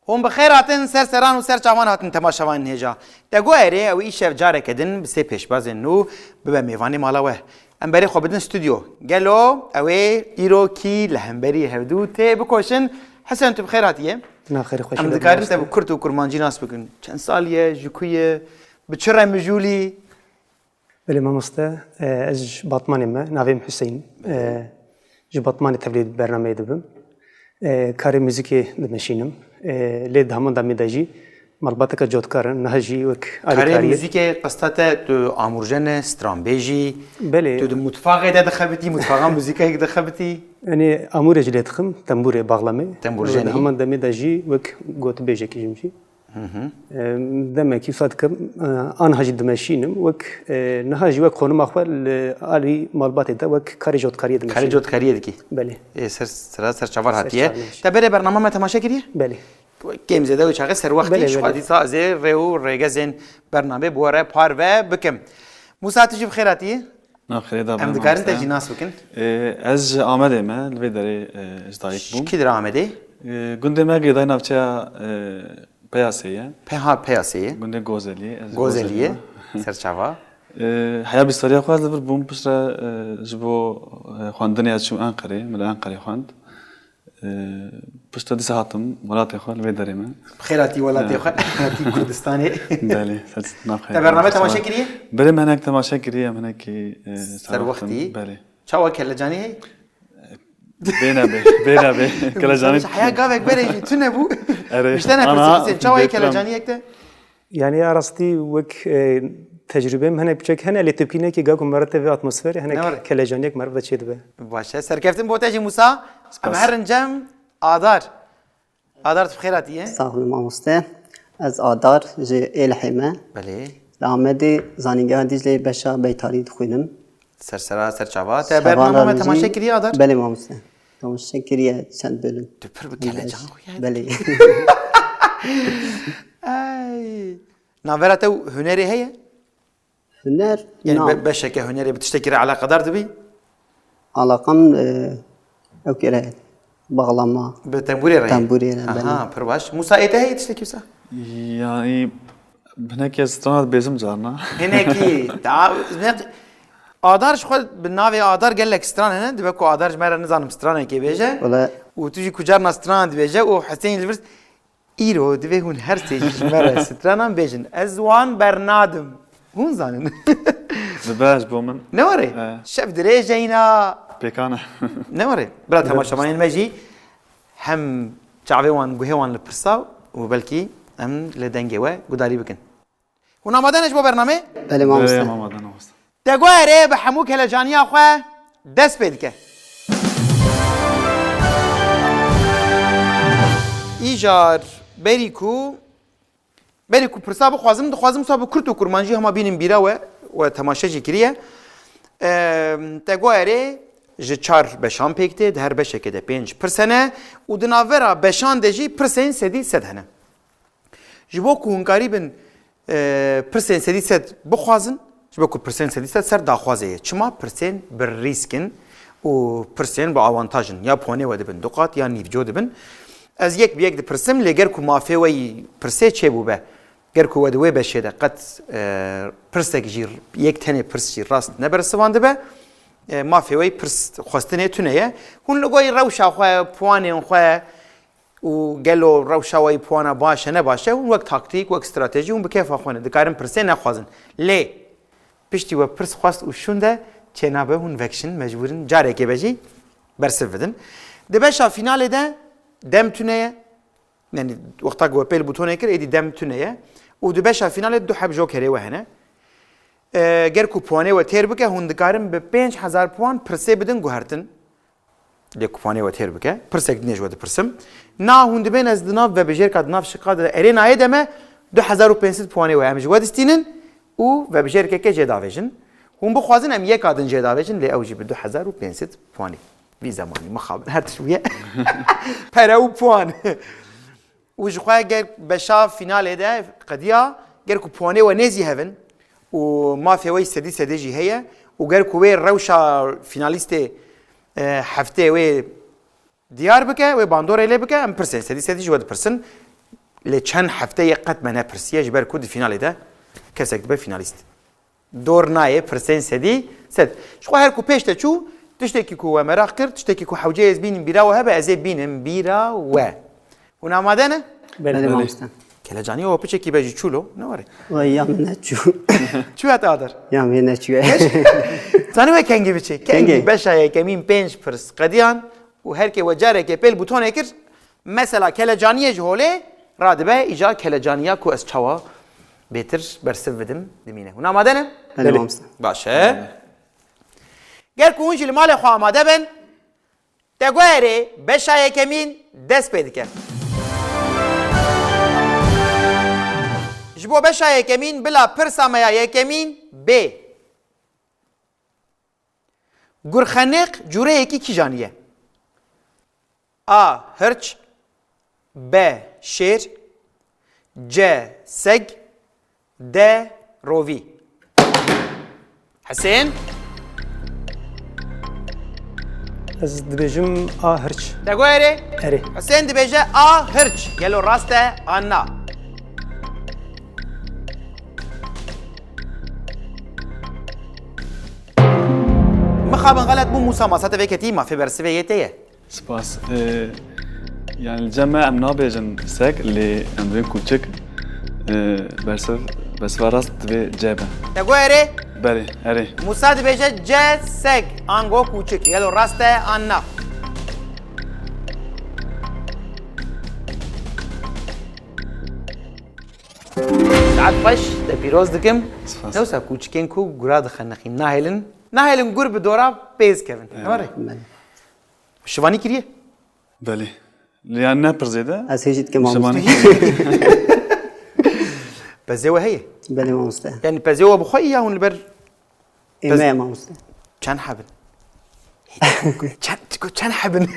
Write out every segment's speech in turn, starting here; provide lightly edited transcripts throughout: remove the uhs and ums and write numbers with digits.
هم بخیر هاتن سر سران و سر چاوان هاتن تماشاوان هجا دگو اره او ایشف جاره کدن بسه پیشباز نو به میوانی مالاوه ام بری خو بدن استودیو گلو او ایرو کی لهمبری هردو ته بکوشن حسن تو بخیر هاتیه نه خیر خوش ام دکارن ته کرد و کرمانجی ناس بکن چند سالیه جکویه بچره مجولی بله مامسته از باطمانی ما نویم حسین جو باطمانی تولید برنامه دبم کار موزیکی دمشینم لید همون دمی داجی مربوطه جودکار نهجی وک کار موزیک قصته تو آمورجن استرامبیجی بله تو متفاقه ده دخبتی متفاقه موزیکای دخبتی یعنی آمورج لیتخم تنبور باغلمه تنبورجنی همون دمی داجی وک گوت بیجی کیجمشی دم کی صد کم آن هجی دمشینم وک نهجی وک خونم أخبار علی مربوطه ده وک کار جودکاری دمشین کار جودکاری دکی بله سر چوار هاتیه تبره برنامه ما تماشا کردی بله گیم زده و چقدر سر وقتی شادی سازه رو رگزن برنامه بواره پار و بکم موسی تجیب خیراتی نه خیلی دارم. ام دکارن تجی ناس بکن از آمده ما لبیداری ازدایک بوم. کی در آمده؟ گنده ما گیدای نبچه پیاسیه. پیاسیه. گنده گوزلیه. سرچاوا. حیا بیستاری خواهد لبر بوم پسر جبو خواندنی از شو آنکاری مال آنکاری خواند. پشت دیسه هاتم ولات خال لبیداری ما. خیراتی ولات خال خیراتی کردستانی. بله نخیر. برنامه تماشا کردی؟ بله من یک تماشا کردی من کی سر وقتی؟ بله. چاوا کل جانی هی؟ بينا كلا جاني حياة قابك بريجي تنبو مش أنا بس شو كلا جاني يكته يعني أرستي وك تجربة هنا بشكل هنا اللي تبكينا كي جاكم مرات في أتموسفير هنا كلا جانيك مرة بتشي دبه باشه سركفتن بوتاجي موسى أمهرن جم آدار تبخيراتيه صاحب الماموسته از آدار جه الحمه بله لامدی زانیگاه دیجلی بشا بیتاری خوینم سر چاوا برنامه ما تماشا کردی آدار بله ماموسته تماشا کردی چند بلن تو پر بکله جان خویه بله ای ناورات هنری هي هنر يعني بشكل هنري بتشتكي على قدر تبي علاقم او كده بغلما بتنبوري رأي تنبوري اها برواش مساعدة هي تشتكي وسا يعني هناك استراد بيزم جارنا هناكي آدارش خود بالناوی آدار قال لك استران هنا دبكو آدارش مرة نظام استرانه كي بيجا ولا وتجي كجارنا استران بيجا وحسين الفرس إيرو دبي هون هر تيجي مرة استرانا بيجن أزوان برنادم هون زانن دباش بومن نوري شاف دريجينا بيكانا نوري برا تماشا ماين ماجي هم شعبي وان جوهوان لبرساو وبلكي هم لدنجوا قداري بكن هنا ما دانش بو برنامه بله ماموسته دقواره بحموك هلجاني أخوة دست بيدك إيجار بريكو برسا بخوازم صاحب كرتو كرمانجي هما بينن بيرا و تماشاجي كريه دقواره جه چار بشان پیکته ده هر بشه که ده 5% و دناورا بشان دجی پرسین سدی سد هنه جبو که هنگاری بن پرسین سدی سد بخوازن جبو که پرسین سدی سد سر داخوازه چما پرسین بر ریسکن و پرسین با آوانتاجن یا پونه و دبن دوقات یا نیفجو دبن از یک بیک ده پرسم لگر که مافه وی پرسه چه بو به گر که ودوی بشه ده قد پرسه جیر یک تنه پرس جیر راست نبرسوان دبه ما في وي برس خواستني تونية هون لقوي روشة خواه بواني خواه وقالوا روشة وي بوانا باشا نباشا هون وقت تاكتيك وقت استراتيجي هون بكيف أخوانا دكارم برسين نخوازن ليه بشتي وبرس خواست وشون ده چنابه هون وكشن مجبورن جاري كي بجي برسف بدن دباشا فينال ده دم تونية يعني وقتا قوة بيل بوتوني كر ايدي دم تونية ودباشا فينال دو حب جوكري وهنا گر کوپونه و تیر بکه هندکارم به 5000 پوان پرسه بدن گوهرتن لی کوپونه و تیر بکه پرسه دنیج و پرسم نا هند بین از دناف و بجیر کاد ناف شقاد ارین آید اما 2500 پوانه و امج ود استینن و بجیر که جداویجن هم بخوازن ام یک آدن جداویجن لی اوجی به 2500 پوانه بی زمانی مخابن هر شویه پراو پوان و جخواه گر بشا فینال ده قدیا گر کوپونه و نزی هفن وما في وي سدي جي هي وقال كوي روشة فيناليست هفته وي ديار بك وي باندور اللي بك ام برسن سدي جواد برسن لی چند هفته قد من پرسیه جبر کود فینال ده کسی که به فینالیست دور نایه پرسین سدی سد شو هر کو پیش تچو تشتکی کو مراق کرد تشتکی کو حوجه از بینم بیرا و هبه از بینم بیرا و هنا مادنه بله مامسته کلا جانی و پیچه کی بجی چولو نواره و یا من چو چو هات آدر یا من چو زانی و کنگی بچه کنگی کنگی. بشه کمین پنج پرس قدیان و هر که وجاره که پیل بوتونه کرد مثلا کلا جانیه جهوله رادبه ایجا کلا جانیا کو از چوا بهتر برسف بدم دمینه هنا مادنه بله مامسته باشه گر که اونجی مال خواه آماده بن دگوهره بشه کمین دست پیدا کرد جبو بشه یکمین بلا پرسامه یکمین ب گرخنق جوره یکی کی جانیه A. Hırç B. Şer C. Seg D. Rovi Hüseyin Ez dibêjim a hirç. Degwere Erê. Hüseyin dibêje A. Hırç Gelo raste anna مخابن غلط مو موسى ما ساتفه كتيمة في برسفيتيه سپاس يعني الجمع ام نابجن ساك اللي عندهم كوتشك بس راست في جابه Degwere بله اري موسى دبیجه جه سگ آنگو کوچک یلو راسته آننا ساعت فش ده پیروز دکم سپاس. نوسا کوچکین کو گراد خنخی ناهلن گر به دورا پیز کردن نواره بله شوانی کریه بله لأن نابر زيادة از هیچ که مامسته شماني بزیوه هیه بله مامسته یعنی بزیوه بخوایی یا اون لبر ایمه مامسته چند حبن چند حبن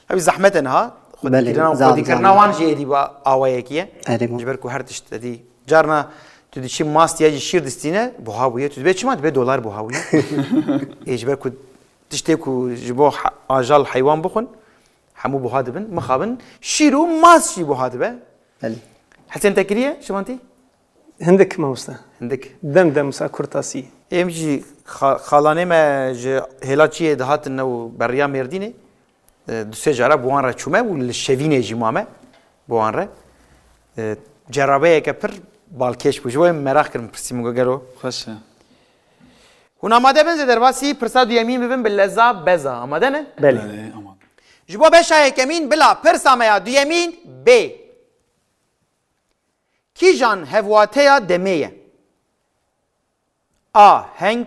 هبی زحمتن ها بله، خودی زحمت. کرنا وان جیدی با آوایی کیه آره، ما. جبر کو هر تشت دی جارنا تو دی چی ماست یا شیر دستینه بوهاویه تو دی چی ماد به دلار بوهاویه جبر کو تشتی کو جبو آجال حیوان بخون همو بوهادبن مخابن شیرو ماست شی بوهادبه بله حسن تکریه شمانتی Hindik mamoste. عندك Dem sa kurtasî. امجي خالانه ما هلاچی دهات نو بریا مردینه دو سه جاره بوان را چومه و لشوینه جیمامه بوان را جرابه که پر بالکش بوجوه مراخ کرم پرسیمو گرو خوش هون آماده بنز در باسی پرسا دو یمین ببین بلزا بزا آماده نه Belê. بله امان جبو بشه یکمین بلا پرسا میا دو یمین ب کی جان هفواته یا دمیه A. Heng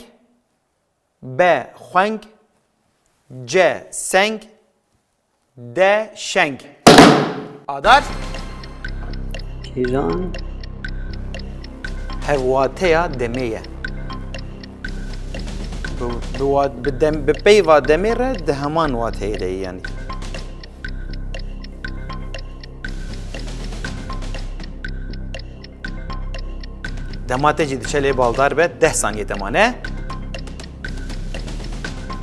B. Xweng C. Seng D. Şeng Adar کیجان Hevvateya demeye به پیوا دمیره ده همان واتهی ده yani دماته جدی چلی بالدار به 10 ثانیه دمانه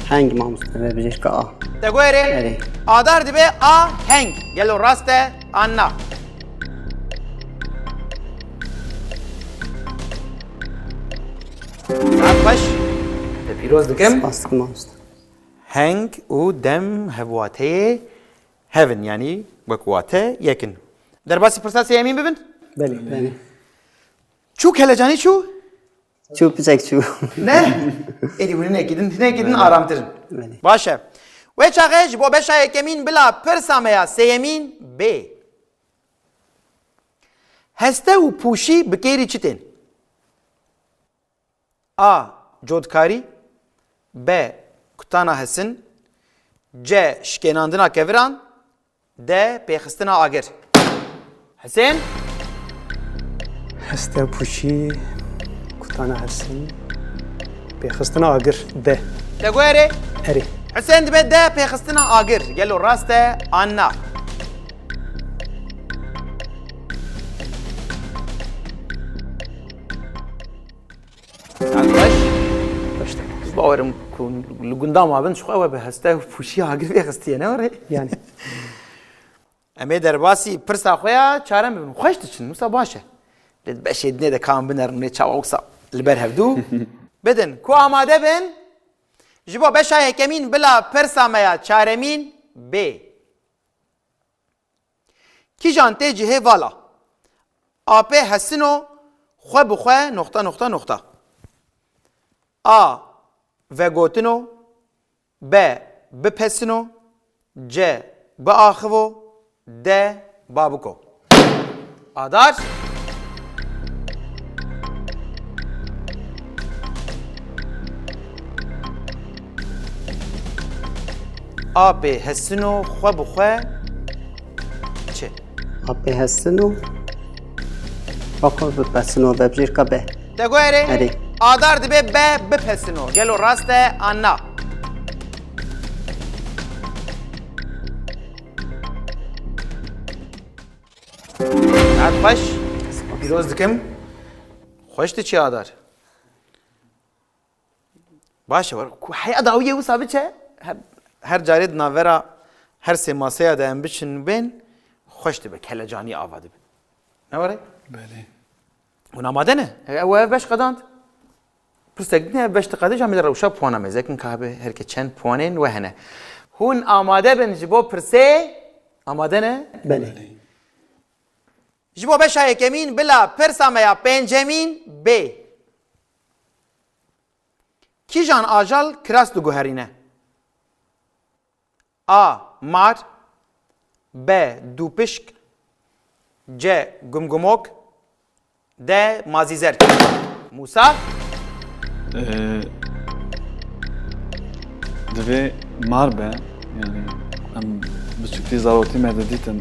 هنگ مامسته و بجش که آ دگویره بله. آدار دی به آ هنگ گلو راسته آنا ساعت باش ده پیروز دکم سپاس که مامسته هنگ و دم هواته هفن یعنی بکواته یکن در باسی پرساس یمین ببین Belê. بله چو کلجانی چو چو پسک چو نه ایدی bunu ne gidin aramtırın. بله باشه و چاقش با بشه یکمین بلا پرسامه سیمین ب هسته و پوشی بکیری چتین A. Codkari B. Kutana hesin C. Şkenandına keviran D. Peyxistina agir Hüseyin Heste puşî. Kutana hesin. Pêxistina agir de. Degwere Erê. Hüseyin dibe D. Peyxistina agir Gelo raste anna Arkadaş Başta. باورم کن لگندام آبن شو به هسته و پوشی آگر بیخستی نه وره Yani. Em ê derbasî pirsa xwe ya çarem bibin. Xweş diçin, wisa baş e. Lê beşê dinê de kan binerin lê çawa wisa li ber hevdû. Bidin, ku amade bin, ji bo beşa yekemîn bila pirsa me ya çaremîn bê. Kîjan tê cihê vala. AP hesino xwe bi xwe nokta nokta nokta. A vegotino, B bipesino, C biaxivo, D babuko. Adar. AP hesino xwe bi xwe çi? Apê hestin û xwe bipesino vebjêrka be. Te guhere? Erê. Adar dibe B bipesino. Gelo rast e anna. Ad xweş. Pîroz dikim. Xweş diçî Adar. Baş e war. Ku heya dawiyê wisa biçe. Her carê di navbera her sê masaya de em biçin bên xweş dibe. Kelecanî ava dibe. Ne were? بله Hûn amade ne? Ew ev beş qedand. Pirsek ne beş qedê jî em li rewşa puana mêzekin kabe herke çend puanên we hene. Hûn amade bin ji bo pirsê amade ne? Belê. Ji bo beşa yekemîn bila pirsa me ya pêncemîn bê. Kîjan ajal kiras diguherîne? A. Mar, B. Dûpişk, C. Gumgumok, D. Mazîzerk. Musa? دوی مار به یعنی ام بچکتی ضرورتی مرد دیتن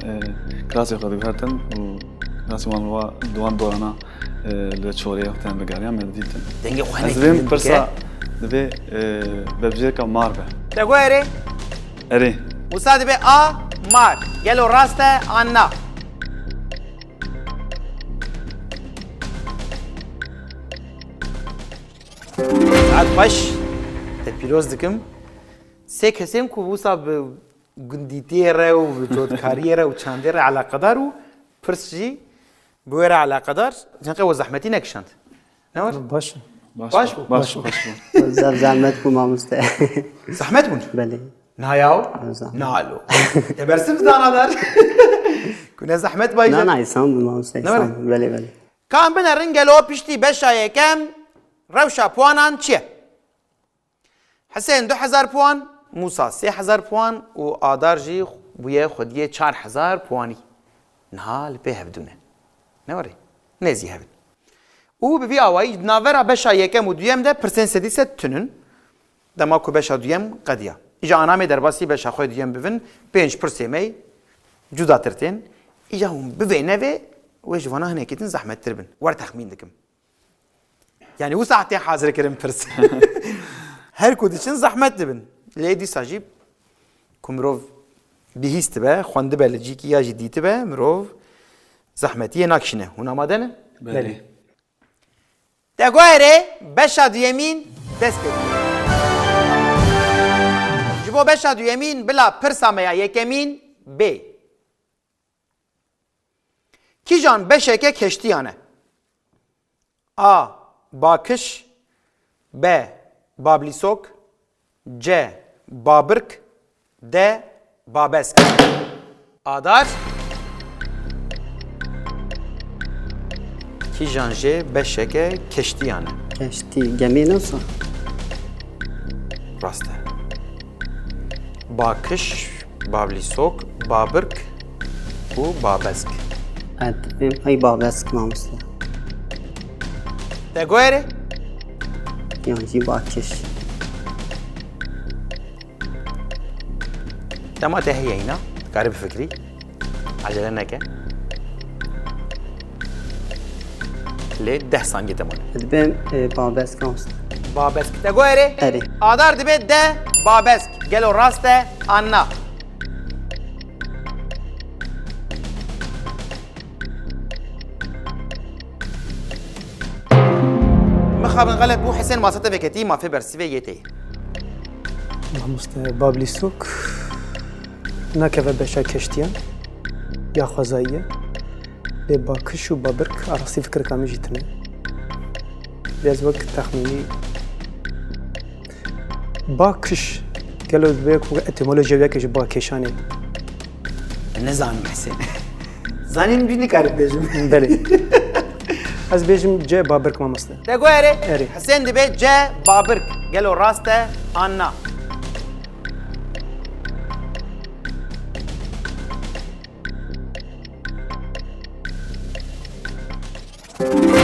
کلاسی خود بهرتن و کلاسی وانوا دوان دورنا لچوری وقتن بگاریم مرد دیتن Denge xwe از دویم پرسا دوی ببجیر که مار به Te guhere? اری Musa dibe A. Mar. Gelo rast e anna. Saat xweş. Te pîroz dikim. Sê kesên ku wisa bi gundîtiyê re û bi cotkariyê re û çandê re alaqedar û pirs jî bi wê re alaqedar cinqê we zehmetî nekişand. Ne war? باش باش بو. باش باش Zev zahmet bû mamoste. Zehmet bûn. Belê. Nayaw? Zahmet. Nalo. Tebersim zanadar. Ku ne zehmet Na baycar. na îsan bû mamoste. Ne var? Belê belê. Kan binerin gelo piştî beşa yekem rewşa puanan çi ye? Hesên 2000 puan, Musa 3000 puan û Adar jî bûye xwediyê 4000 puanî. Niha li pê hevdûne. Ne warê? Nezî hevin. û bi vî awayî di navbera beşa yekem û duyem de pirsên sedî sed tûnin. Dema ku beşa duyem qediya. Îja anamê derbasî beşa xwe duyem bibin, pênc pirsê me cudatir tên. Îja hûn bivê nevê wê ji vana hinekî din zehmettir bin. Wer texmîn dikim. Yani wisa tê hazir kirin pirs. Her ku diçin zehmet dibin. Lê dîsa jî ku mirov bihîst dibe, xwendibe li cîkî ya jî dîtibe, mirov zehmetiyê nakişîne. Hûn amade ne? بله Te guhere beşa duyemîn dest pê. Ji bo beşa duyemîn bila pirsa me ya yekemîn bê. Kîjan beşeke keştiyan e? A. Bakış, B. Bablisok, C. Babırk, D. Babesk. Adar? Kîjan jê beşeke keştiyan e? Keştî gemî nasıl? Rast e. Bakış, Bablisok, Babırk û Babesk. Evet. Benim ay babesk mamoste. Te guhere? Yani jî bakiş. Dema te heye îna, dikarî bifikrî. Acele neke. Lê 10 saniye te mane. Ez benim babesk mamoste. Babesk. Te guhere? Erê. Adar dibe de Babesk. Gelo rast e anna. مخابن غلط بو حسين ما سته veketî ma fê bersivê yê tê. مامۆستا بابلی سوک ناکەوە بەشە کەشتیان ya xwezayî lê bakiş û babirk arastî fikirka min jî tune biraz wek texmînî bakiş gelo dibe ku etîmolojiya wekê ji bakêşanê Ne zanim Hüseyin. Zanim birini karib bejim. belê ez bêjim C babirk mamoste Te ere. Erê. Hüseyin dibe C babirk. Gelo raste anna.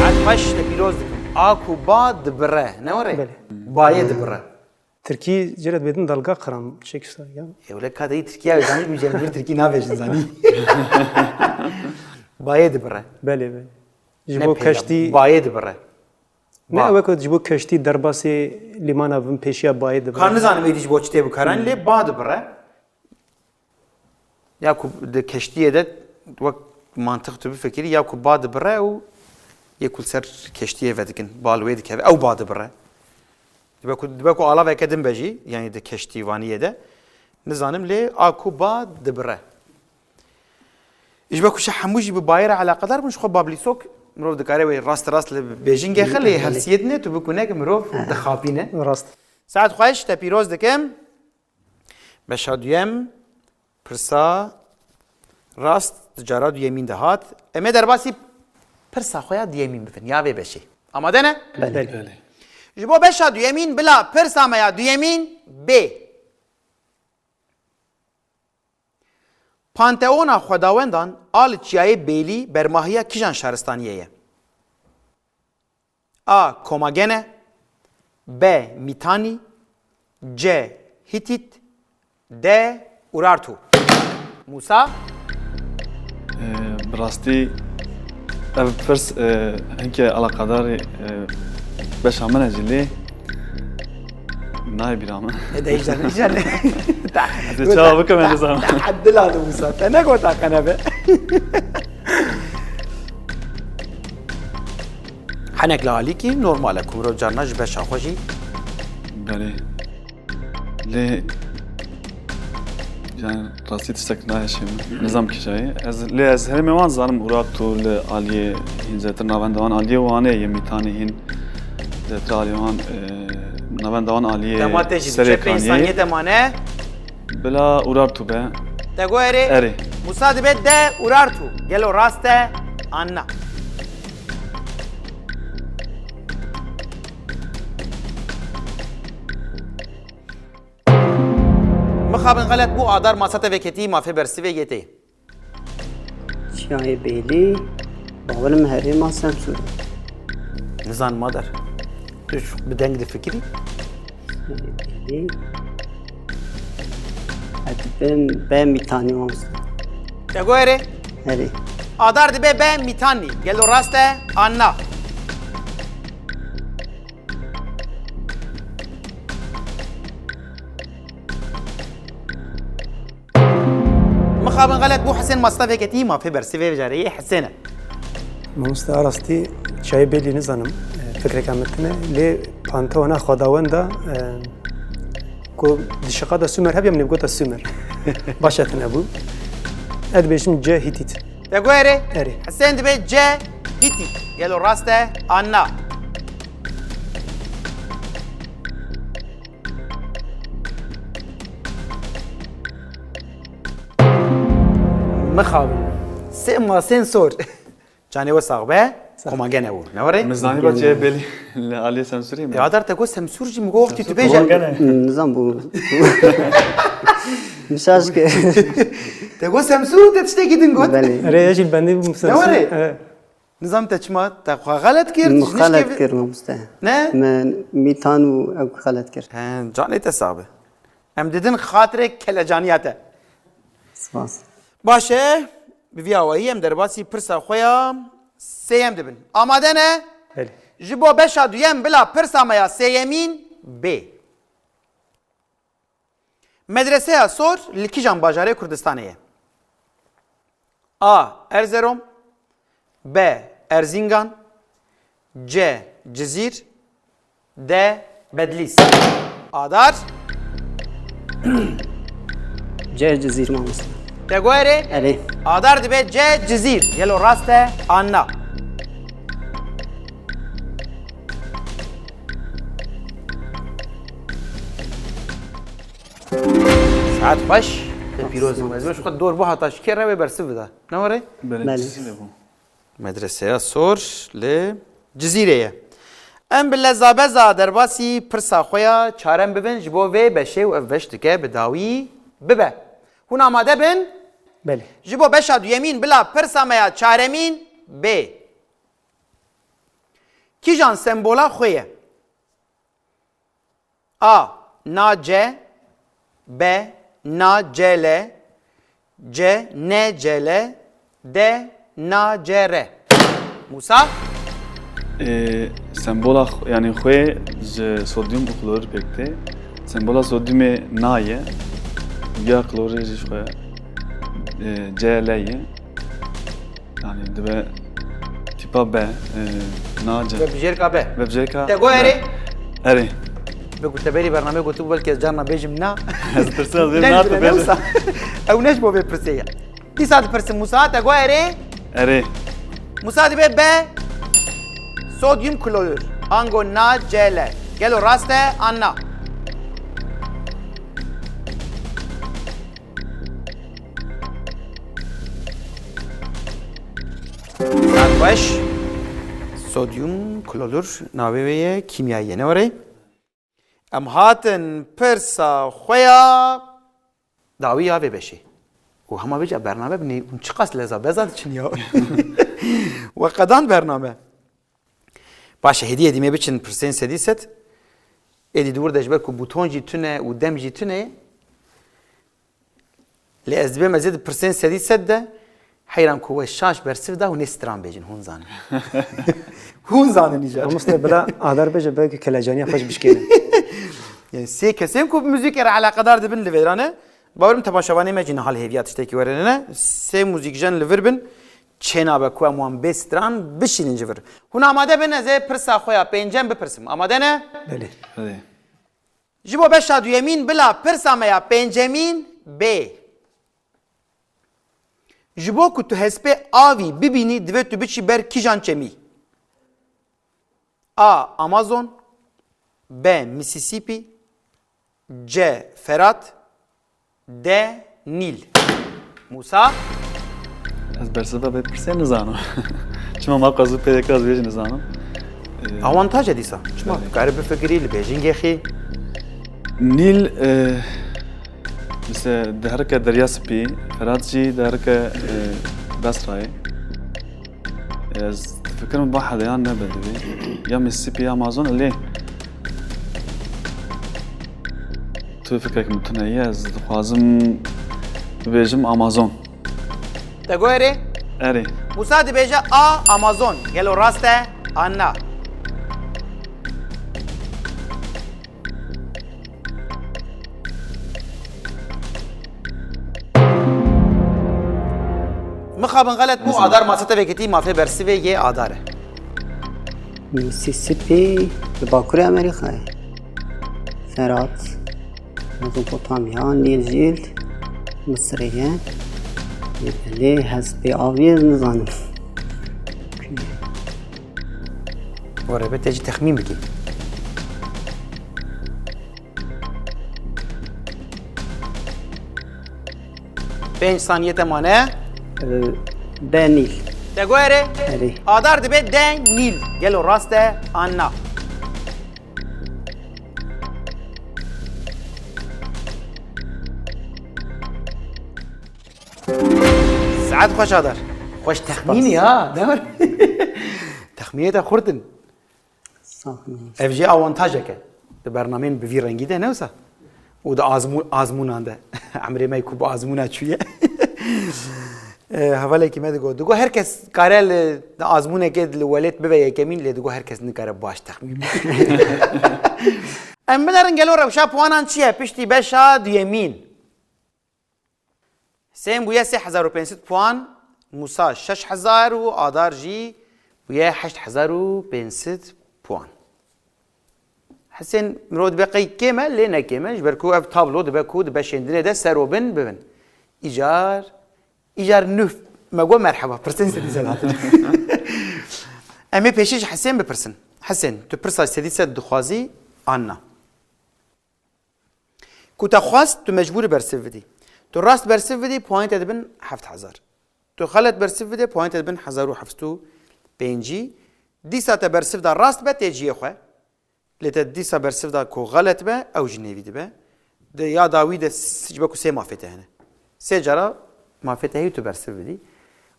Hadi baş te piroz dikim. Aku ba dibire. Ne var Belê. Baye dibire. Tirkî cire dibêdin dalga qiram çeksa ya Evle kadayı Türkiye zanî bir cemvir Türkiye navejin zanî. Baye dibire. belê belê ji Ne bo peyda? keştî Baye dibire. ne ew ku ji bo keştî derbasê lîmana vin pêşiya bayê dibire Kan zanim edici bu çite bu karan le ba dibire. Ya ku de keştiye de vak mantık tübü fikri ya ku ba dibire u yekul ser keştiye vedikin balwe dike ev ba dibire. Dibe ku ala ve kedim beji yani de keşti vaniye de nizanim le aku ba dibire. İşbe ku şahamuji bi bayra alaqadar min şu bablisok مرov دکاره وی راست ل بیجینگ خلی حسیت نه تو بکنه که مرov دخابینه rast ساعت خوش تا پیروز دکم بشادیم پرسا راست تجارت یمین دهات اما در باسی پرسا خویا دیمین بفن یا وی بشی آماده نه belê Bəli. جبو بشاد یمین بلا پرسا میا دیمین ب پانتئونا خداوندان آل چیای بیلی برماهیا کیجان شهرستانیه A. Komagene B. Mitani C. Hitit D. Urartu Musa Bi rastî ev pirs hinke alaqadarê beşa min e jî lê nayê bîra min. Deyeceğim diyeceğim. Dê çawa bikim em nizanim. Haddil aldı Musa. Te ne gota kanebe? Hanek la aliki normale kumro carna ji beşa xwe jî Belê. Lê yani rastî tiştek naheşim nizam kişayê. Ez herî mêwan zanim Urartu li aliyê hîn zêtir navenda wan aliyê wanê yê Mîtanê hîn zêtir aliyê wan navenda wan aliyê Demate jî serê çepe insaniye Kaniyê demane bila Urartu be Te goerê erê. Musa dibe de Urartu gelo raste anna مخابن غلط بو آدار ماسات وکتی مافی برسی و یتی چیای بیلی باورم هری ما سمسور نزان مادر توش بدنگ دی فکری بیلی ben bir tane olsun. تگو اره Hadi. آدار دی به میتانی گلو راسته آنا مخابن غلط بو حسين مصطفى وکتی مافی برسی و جاری حسینه mamoste arastî çayê belî nizanim fikreka min tune lê pantewona xwedawenda ku dişiqa da Sümer hebe min gota Sümer başa tune bû ez dibêjim C Hitit تگو اره Erê. حسین دی به جه هیتی گلو راسته آنا مخابن سه ما سنسور جاني وساغبه كما جنو نوري Miznanî ba çê belî li aliyê semsurî mi? يا دار تقول سمسور جي مغوفتي تبيجا Nizam bu. Mesaj ki. تقول سمسور تشتكي دنقول Beli. Erê jî bendî bûm Erê? نظام تچما تخوا غلط كير Mukhalat kir mamuste. نه Men mitanu ev khalat kir. جاني تسابه ام ددن خاطرك كلجانياته Spas. باشه بياوي ام درباسي پرسا خويا سيم دبن آماده نه Belê جبو بشا دویم بلا پرسا میا سیمین ب مدرسه سور لکیجان باجاره کردستانیه A. Erzurum B. Erzincan C. Cizir D. Bedlis Adar C cezir mamuste. تگوهره اره آدار دبه جه جزیر گلو راسته آنا ساعت خوش پیروز مزمش خود دور بو هاتاش که روی برسه بده نواره بله چیزی بگو مدرسه سور ل جزیره ام بله زابزا درباسی پرسا خویا چارم ببین جبو وی بشه و افشت که بداوی ببه هون آماده بین بله جبو بشاد یمین بلا پرسا میا چارمین ب کی جان سمبولا خویه آ نا جه ب نا جله ج نه جله د نا جره موسا سمبولا yani خوی sodyum klorür pekte sembola sodyum naye ya klorür خوی Cl'ye yani de tipa B nace بجير كابه وبجيكا تقول اري اري بقول تبري برنامج قلت بلكي جارنا بيجي منا از ترسل زي نات بيجي او نجبو ببرسيه دي ساعه برس موسى تقول اري اري موسى دي به صوديوم كلوريد انغو نا جله قالوا راسته انا باش صوديوم كلوريد ناوي كيميائيه نوري ام هاتن پرسا خویا داوی ها بشه و همه بجا برنامه بنی اون چقدر لذا بزاد چنیا و قدان برنامه باشه هدیه دیمه بچن پرسین سدیست ادی دور دجبر کو بوتون جی تونه و دم جی تونه لازبه مزید پرسین سدیست ده حیران کو شاش برسف ده و نستران بجن هون زان هون زان نیجا مامسته بلا آدار بجه بگه کلاجانی خوش بشکنه yani se kesim ku müzik era alakadar dibin li verane bavrım temaşavanê me jî hal heviyat tiştekî were ne se müzikjen li vir bin çênabe ku em wan bêstran bişînin ji vir hûn amade bin ez ê pirsa xwe ya pêncem bipirsim amade ne بله اري ji bo beşa duyemîn bila pirsa me ya pêncemîn bê ji bo ku tu hespê avî bibînî divê tu biçî ber kîjan çemî A. Amazon B. Mississippi C. Ferhat D. Nil Musa از برسه به پرسه نزانم چون ما قضیه پیدا کردم بیش نزانم avantaj edisa çima garip fikri li bejin gexi نیل مثل دهرکه دریا سپی فرات جی دهرکه بسرای از فکرم با حدیان نبودی یا میسیپی یا آمازون لی تو فکر که متنایی از خوازم بیجم آمازون Tegoere اری Musa dibeja A. Amazon gelo raste Anna مخابن غلط مو آدار ما ستوکتی ما فی برسیوه یه آداره میسیسیپی به باکوری امریکا فرات مزوپوتامیا نیل مصریه بله حسب آویز نزانم وره به تجی تخمین بگی 5 saniye temane به نیل Tegoere اره Adar dibe den Nil gelo raste Anna سعد خوش آدار خوش تخمینی ها نه تخمینیت خوردن ساخنه افجی آوانتاژه که ده برنامه به وی رنگی ده نوسا و ده آزمونان ده عمری ما یکو با آزمونه چویه حواله که من دگو herkes کاره آزمونه که ولید ببه یکمین دگو herkes نکاره باش تخمین ام بدارن گلو روشا پوانان چیه پشتی بشا دویمین سیم بویا 3500 پوان موسا 6000 و آدار جی بویا 8500 پوان حسین مرود بقی کمه لی نکمه جبرکو اف تابلو دبکو دبشندنه ده سروبن ببن İcar nüf. Mego merhaba. Pırsen sedi set hatın. Emi peşiş Hüseyin bipırsin. Hüseyin, tu pırsa sedi set dixwazi anna. Ku te xwast tu mecbûr bersiv vidî. Tu rast bersiv vidî point dibin 7000. Tu xelet bersiv vidî point dibin 1705. Dîsa te bersiv da rast be tê ciyê xwe. Lê te dîsa bersiv da ku xelet be ew jî nêvî dibe. De ya da wî de cibe ku sê mafê hene. Sê cara mafê te heyî tu bersiv vidî.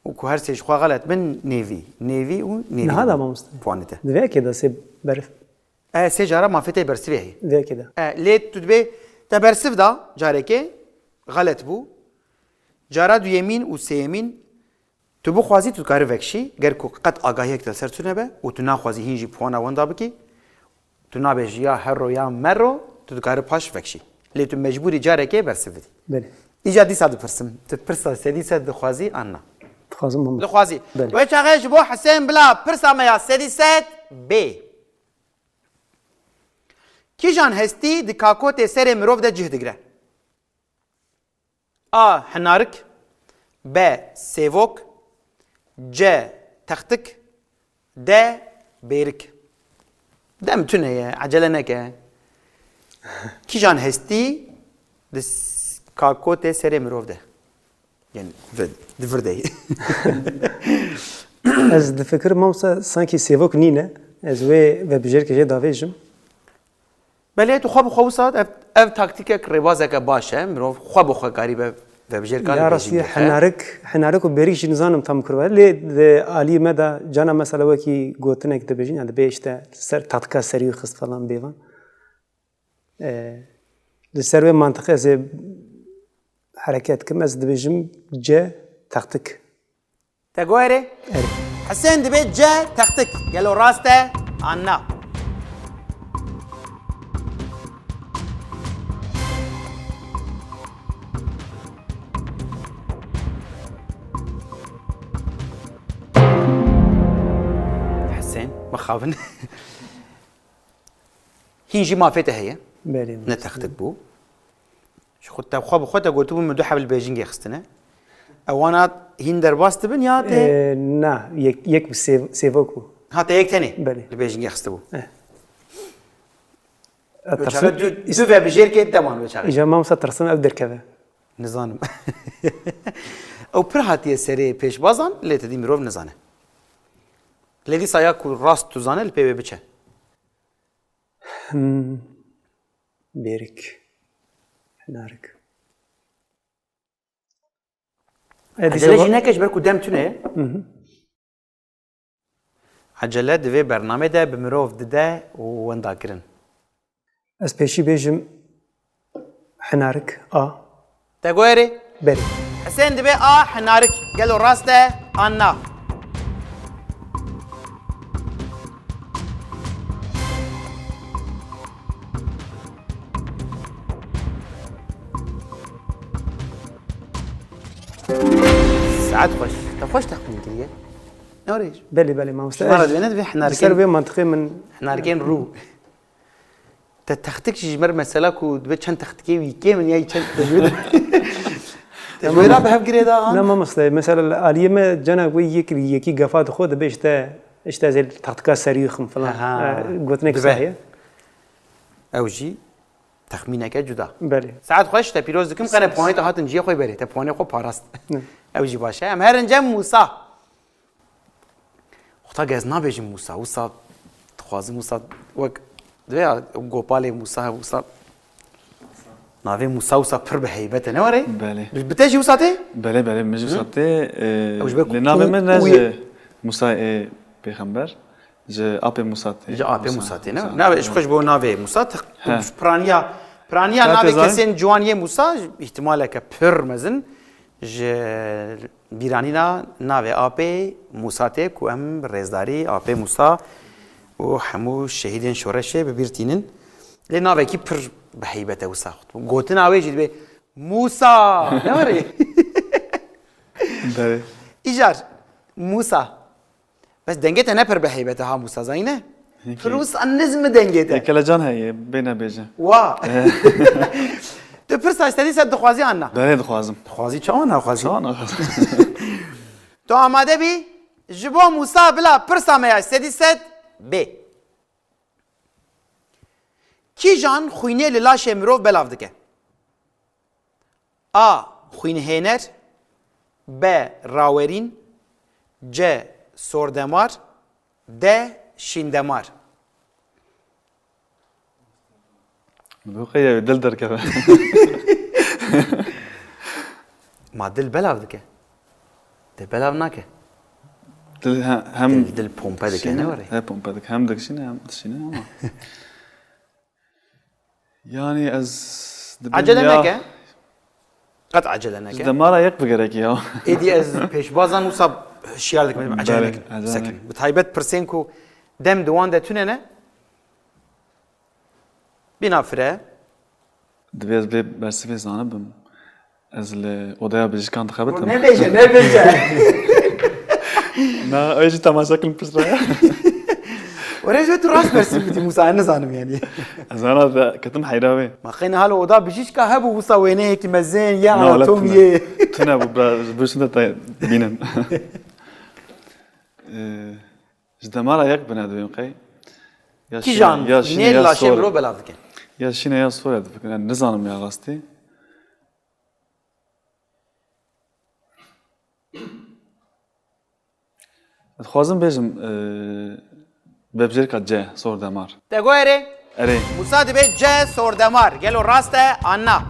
û ku her sê ji xwe xelet bin nêvî. Nêvî û nêvî. Nehada mamoste. Puanê te. Divê da sê berf. Sê cara mafê te bersivê heye. Divê da. Lê tu dibê te bersiv da carekê xelet bû. Cara duyemîn û sêyemîn tu bixwazî tu dikarî vekşî ger ku qet agahiyek te ser tune be û tu naxwazî hîn jî puana wenda bikî. Tu nabêjî ya herro ya merro tu dikarî paş vekşî. Lê tu mecbûrî carekê bersiv vidî. Belê. İca dîsa dipirsim. Tu pirsa sedî set dixwazî anna. Dixwazim mamoste. Dixwazî. Belê. Wê çaxê ji bo Hüseyin bila pirsa me ya sedî set B. Kîjan hestî di kakotê serê mirov de cih digire? A. Hinarik B. Sêvok C. Textik D. Bêrik. Dem tune ye, acele neke. Kîjan hestî di kakotê serê mirov de? Yani di vir de. Ez difikir mamoste sanki sêvok nîne. Ez wê vebijêrkê jê davêjim. Belê tu xwe bi xwe wisa ev taktikek rêbazeke baş e. Mirov xwe bi xwe karî be vebijêrkar Ya rastî hinarik û berîk jî nizanim tam kiriwe. Lê di aliyê me de cana mesela wekî gotinek dibêjin ya dibê işte ser taktika serî xist falan bêvan. Li ser wê mantiqê ez ê hereket kim ez dibêjim C taktik. Te goerê? Hüseyin dibe C textik. Gelo rast e anna. Hüseyin bixabin. Hîn jî mafê te heye. Belê. Ne textik bû. Ji xwe te xwe bi xwe te gotibû min du hebil bêjingê xistine. Ewana hîn derbas dibin ya tê? Na yek sêvok bû. Ha te yek tenê. Belê. Li bêjingê xistibû. Tirsin Du vebijêrkê deman veçaxê. îja mamoste tirsin ev derkeve. Nizanim. Ew pir hatiye serê pêşbazan lê te dî mirov nizane. Lê dîsa ya ku rast tu zane li pê wê biçe. Bêrik. Hinarik. Acele jî neke ji ber ku dem tune ye. Acele divê bername de bi mirov dide û wenda kirin. Ez pêşî bêjim hinarik A. Te goerê? Belê. Hüseyin dibe A hinarik. Gelo rast e anna. ساعات خوش. Te xweş texmîn kiriye? Ne orêj? Belê mamoste. Şmara dibêne divê Li ser hinarikên vê mantiqê min hinarikên rû. Te textik ji ber mesela ku dibe çend textikê wî min ya çend tecwîd. Tecwîda bi hev girê da ne an. mamoste. Mesela aliyê me cana wê yekî gefa dixwe dibe işte ez ê taktika serî xim falan. Gotinek Dibe. sahiye. Ew jî texmîneke cuda. Belê. Saet xweş te pîroz dikim qene puanê te hatin ciyê xwe berê. Te puanê xwe parast. Ew jî baş e. Em herin cem Musa. Xta gez nabêjim Musa. Wisa dixwazim Musa wek divê ya gopalê Musa Musa. Navê Musa wisa pir bi heybet e ne were? Belê. Bi te jî wisa tê? Belê belê min jî wisa tê Ew ji ber ku lê navê min ne û ji Musa ê pêxember ji apê Musa tê. Ji apê Musa tê ne? Navê ji xwe ji bo navê Musa He. praniya Te navê zanî? kesên ciwaniyê Musa ihtimaleke pir mezin ji bîranîna navê apê Musa tê ku em bi rêzdarî apê Musa û hemû şehîdên şoreşê bibîrtînin. Lê navekî pir bi heybet e wisa. Gotina wê jî dibe Musa ne were? Belê. İcar Musa. Bes dengê te ne pir bi heybet e ha Musa zayîne? Pir wisa nizm dengê te. Yekele can heye bêne bêje. Wa. Tu pirsa istedî set dixwazî an na. Berê dixwazim. Dixwazî çawan naxwazî. Çawa naxwazim. Tu amade bî? Ji bo Musa bila pirsa me ya istedî set B. Kîjan xwînê li laşê mirov belav dike? A. Xwînhêner B. Rawerîn C. Sordemar D. Şîndemar. Bu qeyê dil derkeve. Ma dil belav dike. Dil belav nake. Dil hem Dil pompe dike ne var ya? He pompa dik. Hem dikişine hem dişine ama. Yani ez... Acele neke? Qat acele neke. Demara yek bigerek ya. Edi ez pêşbazan wisa şiyar dikim acele Bele, nekim. acele Sekin. nekim. Bi taybet pirsên ku dem diwan de tune ne? Bîna fire. Divê ez bê bersivê zanibim. Ez li odaya bijîkan dixebitim. Ne bêje ne bêje. Na, öyle tamaşa kilim pisraya. Oraya şöyle tu rast versin biti Musa ne zanım yani. Ez ana da ketim hayravê. Ma qeyne hala oda bijîşka hebu wisa wêne yekî mezên ya Na, atom tune. ye. Tune bu birsin de binin. Ji demara yek bine divêm qey. Kîjan ne laşê mirov belav dike? Ya şîne ya Suriye difikim. Yani nizanim ya rastî. Dixwazim bêjim bebjêrka C, Sordemar. Te goyere. Erê. Musa dibe C Sordemar. Gelo rast e anna.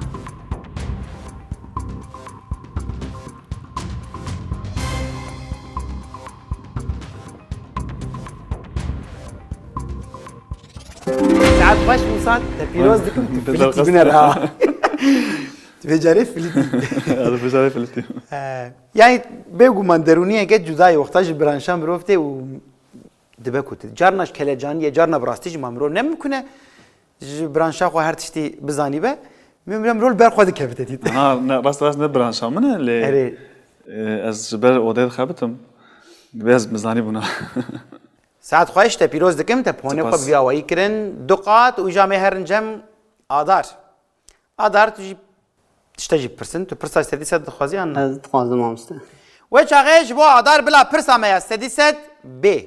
Saat baş Musa te piroz dikim filiti biner ha. Becare filiti. Adı bejare filti. Yani begu man deruniye get cüzayı vaktaj branşan birofte u dibe kutu. Carnaş kelejaniye carna brastij mamro ne mümküne branşa xo her tişti bizani be. Mümkün rol ber xwedi kevte dit. Ha, rast ne branşa mı ne? Erê. Ez ji ber odaya dixebitim. Bez bizanî bûna. Saat xweş te pîroz dikim te ponê xwe bi awayî kirin. Du qat û jamê herin cem adar. Adar tu jî tişte jî pirsin. Tu pirsa istedî set dixwazî an na. Ez dixwazim mamoste. Ve çaxê ji bo adar bila pirsa me ya istedî set B.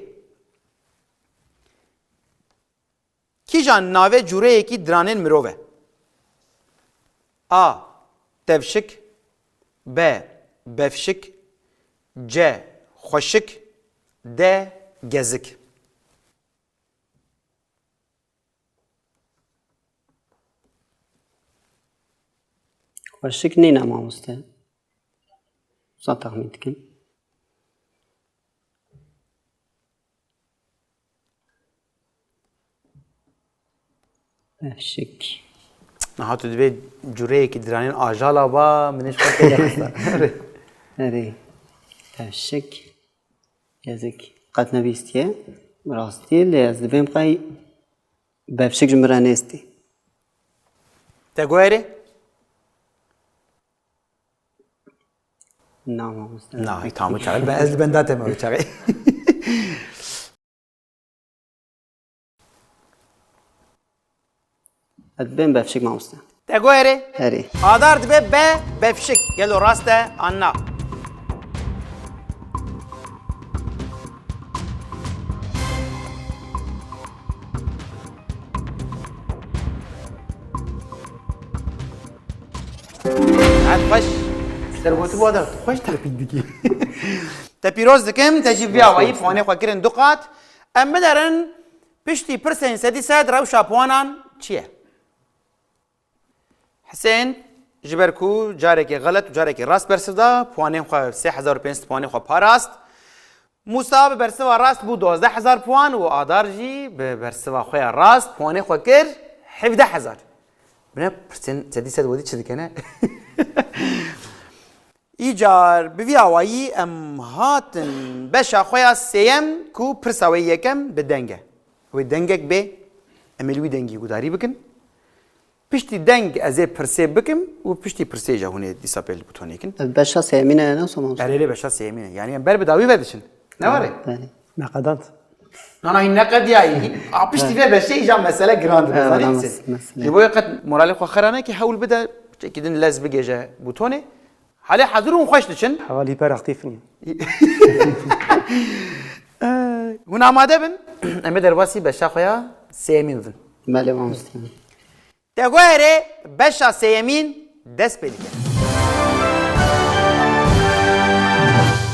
Kîjan navê cureyekî diranên mirov e? A. Tevşik B. Befşik C. Xweşik D. Gezik. Xweşik nîne mamoste. Wisa texmîn dikin. Befşik. Niha tu divê cureyekî diranên ajala ba min ji xwe têle Erê. Befşik. Gezik. Qet nebîstiye. Rastî lê ez dibêm qey befşik ji min re nêstî. Te goyerê? Na mamoste. Na, tamam çaxê. Ben ez li benda te me çaxê. Ez dibêm befşik mamoste. Te goyerê? Erê. Adar dibe B. Befşik. Gelo rast e anna. Saat xweş. Sergotî bu adar xweş terpîn dikî. Te pîroz dikim te jî vê awayî ponê xwe kirin du qat. Em biderin piştî pirsên sedî sed rewşa puanan çi ye? Hüseyin ji ber ku carekê xelet û carekê rast bersiv da puanên xwe 3500 puanê xwe parast. Musa bi bersiva rast bû 12000 puan û Adar jî bi bersiva xwe ya rast puanê xwe kir 17000. Bine pirsên sedî sed wedî çi dike ne? İcar bi vî awayî em hatin beşa xwe ya sêyem ku pirsa wê yekem bi deng e. Wê dengek bê em ê li wî dengî gudarî bikin. Piştî deng ez ê pirsê bikim û piştî pirsê jî hûn ê dîsa pê li butonêkin. Ez beşa sêmîne ne wisa mamoste. Erê beşa sêyemîne. Yani em ber bi dawî vedişin. Ne var ê? Erê. نقدات Nana hin ne qed yayî. A piştî vê beşê îja mesele giran dibe. Evet, Zanî ama misin? mesele. Ji bo qet moralê xwe xera neke hewl bide çekidin lez bigece butone. Hale hazırun hoş diçin. حوالی هیپر اکتیفنی. Huna amade bin. Eme derbasi beşa xoya seyemin bin. بله مامۆستا. Tegoere beşa seyemin dest pedike.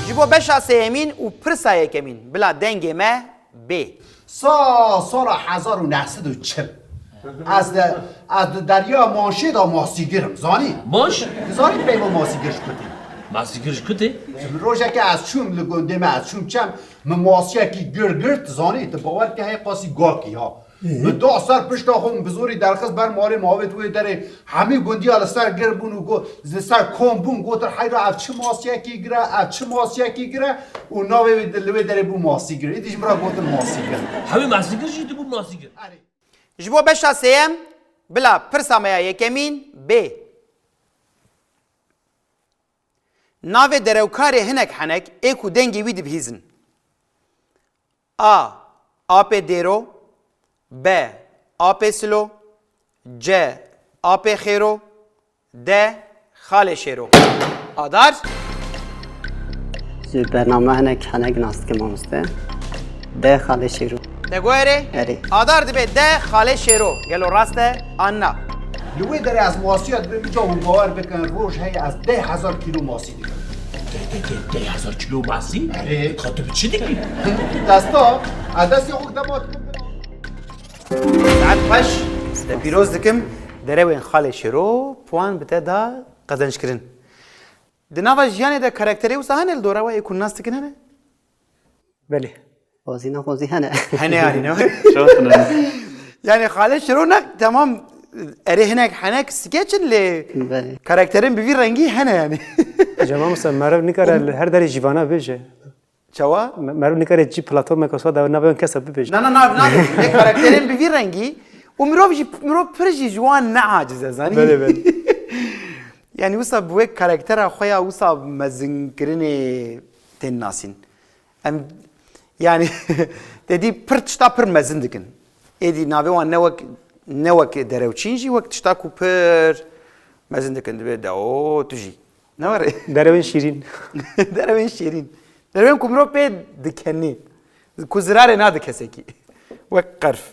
Jibo beşa seyemin u prsa yekemin. Bila denge me B. سال 1940 از دریا مانشید و ماسیگیرم زانی باش زانی پیما ماسیگیرش کتی ماسیگرش کتی روژه که از چوم لگنده من از چوم چم من ماسیه کی گرد زانی تو باور که های قاسی گاکی ها به دو سر پشت آخون بزوری درخص بر ماره ماوی توی داره همه گندی حالا سر گر بون و گو سر کام بون گوتر حی را از چه ماسیه کی گره از چه ماسیه کی گره و ناوی دلوی داره بو ماسیگیر ایدیش مرا گوتر ماسیگیر همه ماسیگرش یه بود ماسیگر Jibo beşa seyem bila prsa me yekemin B. Nave derevkari hinek hanek eku dengi wî dibihîzin. A. AP dêro B. AP silo C. AP xêro D. Xalê şêro. Adar جی برنامه هنک هنک ناست که مامۆستا. ده خاله شیرو. Degoere Erê. Adar dibe D. Xalê şêro. Gelo rast e anna. لوی داره از ماسیات به اینجا اون باور بکن روش هی از 10,000 کیلو ماسی دیگه 10,000 کیلو ماسی؟ آره. کاتب چی دیگه؟ دستا از دستی خوک دمات Saat baş de piroz dikim derewên Xalê şêro puan bite da qezençkirin. Di nava jiyanê de karakterê wisa hene li dora we ku nas dikin hene? بله. بازی نخوزی هنه. Hene yani ne? شاطر Yani Xalê şêro ne tamam erê hinek henek skeçin lê بله. karakterin bir rengi hene yani. جماعة مثلا مرو نکره هر دری جیوانا بیشه. Çava? مرو نکره جی پلاتو مکسوا دا نباید کسب بیشه. Na ne karakterin bir rengi u mirov pir jî ji wan neacize zanî. بله بله. Yani wisa bu karaktera xwe ya wisa mezinkirinê tên nasîn. Em yani dedî pir tişta pir mezin dikin. Êdî navê wan ne wek derewçîn jî wek tişta ku pir mezin dikin dibe de o tu jî. Ne were? درون شیرین. Derewên şêrîn. Derewên ku mirov pê dikenî. Ku zirarê nade kesekî. Wek qerf.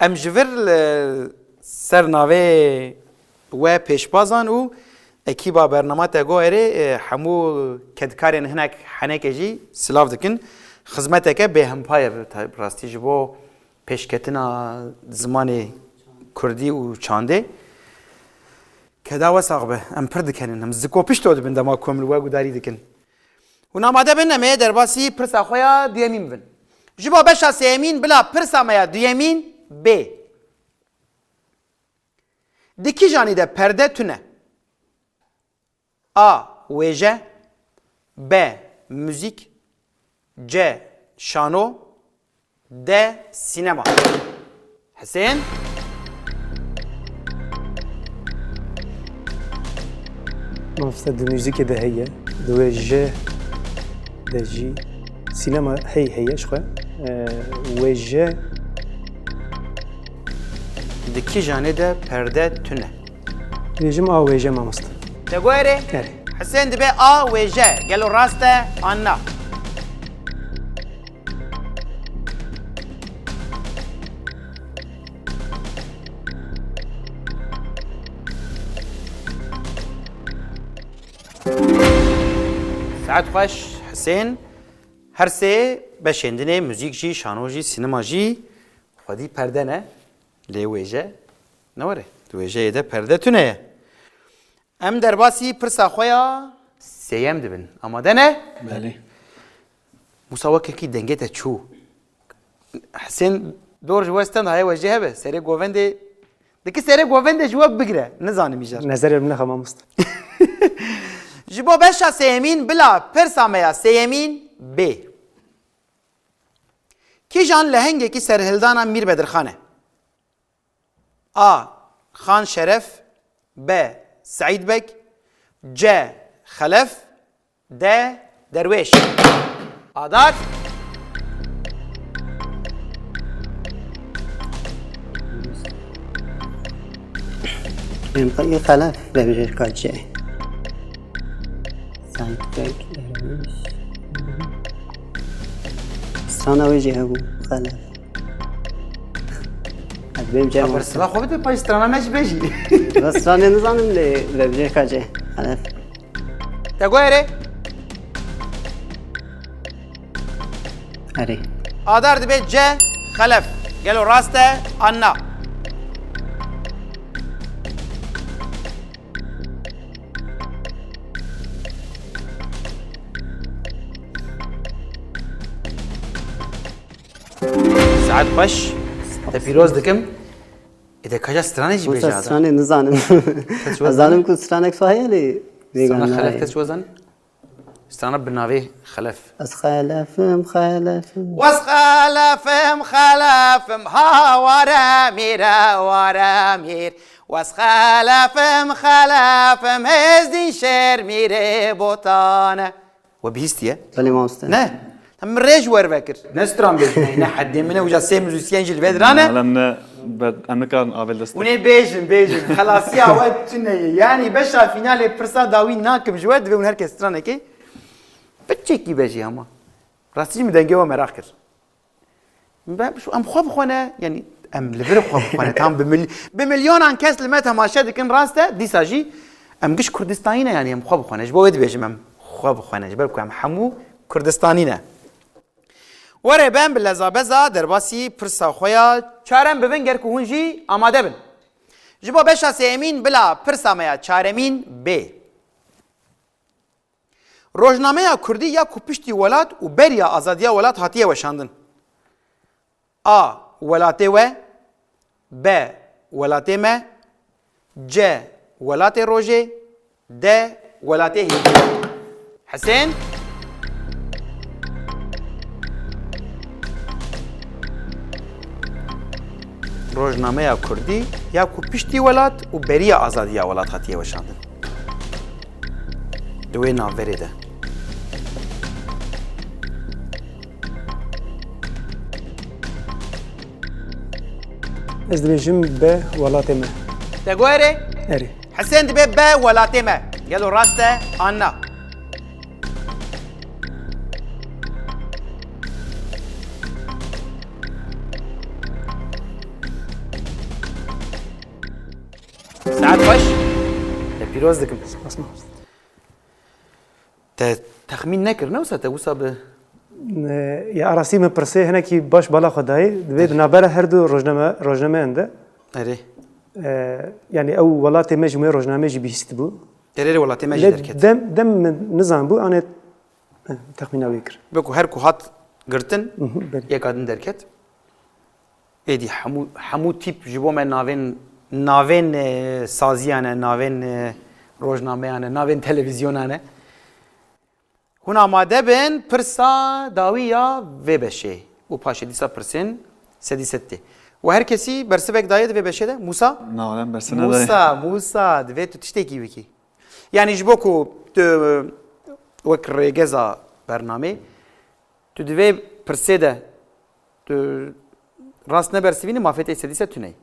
Em ji vir ser navê we pêşbazan û ekîba bernama te goerê hemû kedkarên hinek henekê jî silav dikin. Xizmeteke bêhempa ye rastî ji bo pêşketina zimanê Kurdî û çandê. Keda wesa be em pir dikenin em zikô pişto dibin dema ku em li we gudarî dikin. Hûn amade bin em ê derbasî pirsa xwe ya duyemîn bin. Ji bo beşa sêyemîn bila pirsa me ya duyemîn B. Di kîjanî de perde tune. A. Wêje B. Müzik C. Şano D. Sinema. Hüseyin مافستا دو موزیک ده هیه. دو جه ده جی سینما هیه شخه. و جه di kîjanê de perde tune. دیجم آ و جه مامۆستا. Te goerê Erê. Hüseyin dibe A wêje. Gelo rast e anna. Saat xweş Hüseyin her sê beşendinê müzik jî, şano jî, sinema jî xwedî perde ne lê wêje ne were di wêjeyê de perde tune ye. Em derbasî pirsa xwe ya sêyem dibin. Amade ne? بله Musa wekekî dengê te çû. Hüseyin dor ji we stand haye wêjê hebe. Serê govendê dikî serê govendê ji we bigire. Nizanim îjar. نظرم نه مامۆستا. Ji bo beşa sêyemîn bila pirsa me ya sêyemîn B. Kîjan lehengekî serhildana Mîr Bedirxan e? A. Xan Şeref B. Saîd Bek C. Xelef D. Derweş. Adar دبیم قای خلاف ببجر کاجه سعید بک درویش سرانا ویجی هبو خلاف دبیم جای بر سبا خوبت به پای استرانا نش بیجی بس سرانه نزانم لی ببجر کاجه خلاف تگویره اری آدار دبی جه خلف گلو راسته آنا ساعت خوش تپیروز دکم ایده کجا استرانه جی بس بیجه آدار سرانه نزانم نزانم که سرانه کسایی لی استرانه خلف کس وزن استرانه بناوی خلف از خلافم واس خلفم ها ورا میر واس خلفم هزدین شر میره بوتانه و بیستیه بله ما استاد نه هم ريج ور فكر نسترام بيجي حد منه وجا سيم زوسيان جل فدرانا لأن أنا كان قابل دست وني بيجن خلاص يا وقت يعني بشا فينال برسا داوي ناكم جواد ون هركس ترانا كي بتشكي بيجي اما راستي مدنجي ومراخ كر شو ام خوب خونه يعني ام لفر خوب خونه تام بمليون عن كاس لمتها ما شاد كن راسته دي ساجي ام قش كردستانينا يعني ام خوب خونه جبو ود بيجي ام خوب خونه جبالكم ام حمو كردستانينا وره بن بلزابزا درباسی پرسا خویا چارم ببین گر که هونجی آماده بن جبا بشا سیمین بلا پرسا میا چارمین ب روزنامه کردی یا کوپشتی ولات و بریا آزادیا ولات هاتیه وشاندن آ ولاته و ب ولاته ما ج ولاته روژه د ولاته هی حسین روزنامه کردی یا کوپشتی ولات و بریا آزادیا ولات هاتیه وشاندن دوی ناوری ده Ez dibêjim be welatê me. تگویره Erê. حسین دبی به ولاته ما گلو راسته آنا ساعت خوش پیروز دکم Asma. تخمین نکر نه وسط وسط به Ya arasî min pirsê hinekî baş bala xwedayê divê di navbera her du rojnameyan de اره yani ew welatê me ji wê rojnameyê jî bihîst bû. تریر ولاته ما Lê جدرکت dem min nizan bû anê texmîna wê kir. بکو هر کو هات گرتن بله. یک آدم درکت ایدی همو تیپ جبو من ناوین سازیانه ناوین روزنامه‌انه ناوین تلویزیونانه هون آماده بین پرسا داویا و بشه و پاشه دیسا پرسین سدی سته و هر کسی برسبک داید و بشه ده موسا نعلم برسنة ده موسا دوی تو تشتکی بکی یعنی جبو کو تو وک ریگزا برنامه تو دوی پرسه ده تو راست نبرسیوینی مافیت ایستدیسه تو نی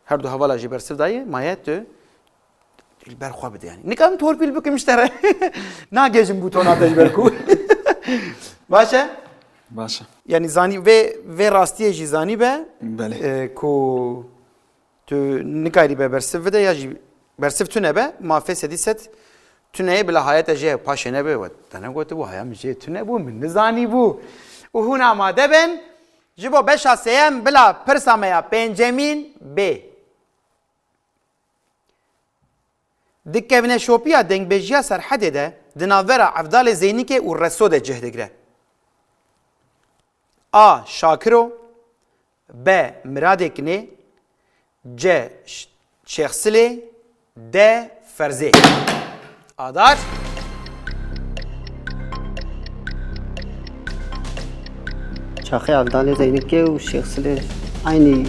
هر دو حوالا جی برسیو دایی مایه تو برخوا بده yani. Nikam torpil büküm işte. Na gecim butona da berku. Başa? باشا Yani zani ve rastiye ji zani be. بله Ku tu nikari be bersiv de ya ji bersiv tüne be ma fesedi set tüneye bile hayata je paşene be. Tane gotu bu hayam je tüne bu min zani bu. Uhuna ma deben jibo beşa seyem bila persamaya pencemin be. دکه شوپیا دنگ بجیا سرحد ده دناورا عفدال زینی که و رسو ده جهدگره آ شاکرو ب مرادکنه ج شخصلی د فرزه آدار چاخی عبدال زینکی و شیخ سلی aynı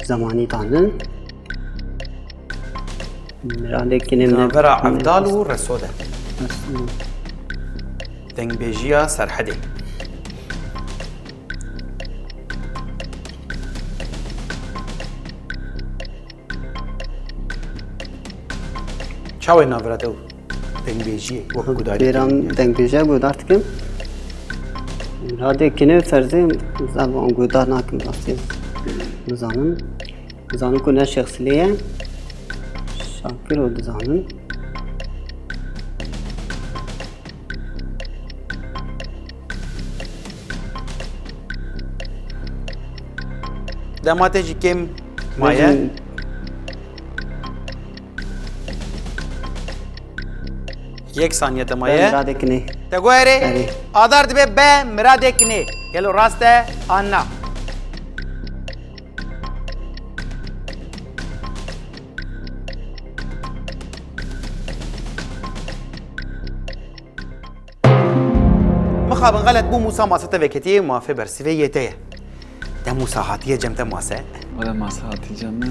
zamani tanın. Miradekine دناورا عفدال و رسو ده دنگ بجیا سرحده چاوی نافرته و دنگبیجیه وقت گداری بیران دنگ بیجه گودار کم راده کنه فرزه زبان گودار نکم راستی دزانم کنه شخصیه شاکر و دزانم دماته جی کم مایه یک ثانیه تمایه راده کنه تگویره بله. آدار دبه به مراده کنه گلو راسته آنا مخابن غلط بو موسى ماسته وکتی موافق برسیوه یته ده موسى هاتیه جمته ماسه ولی مساحتی جمعه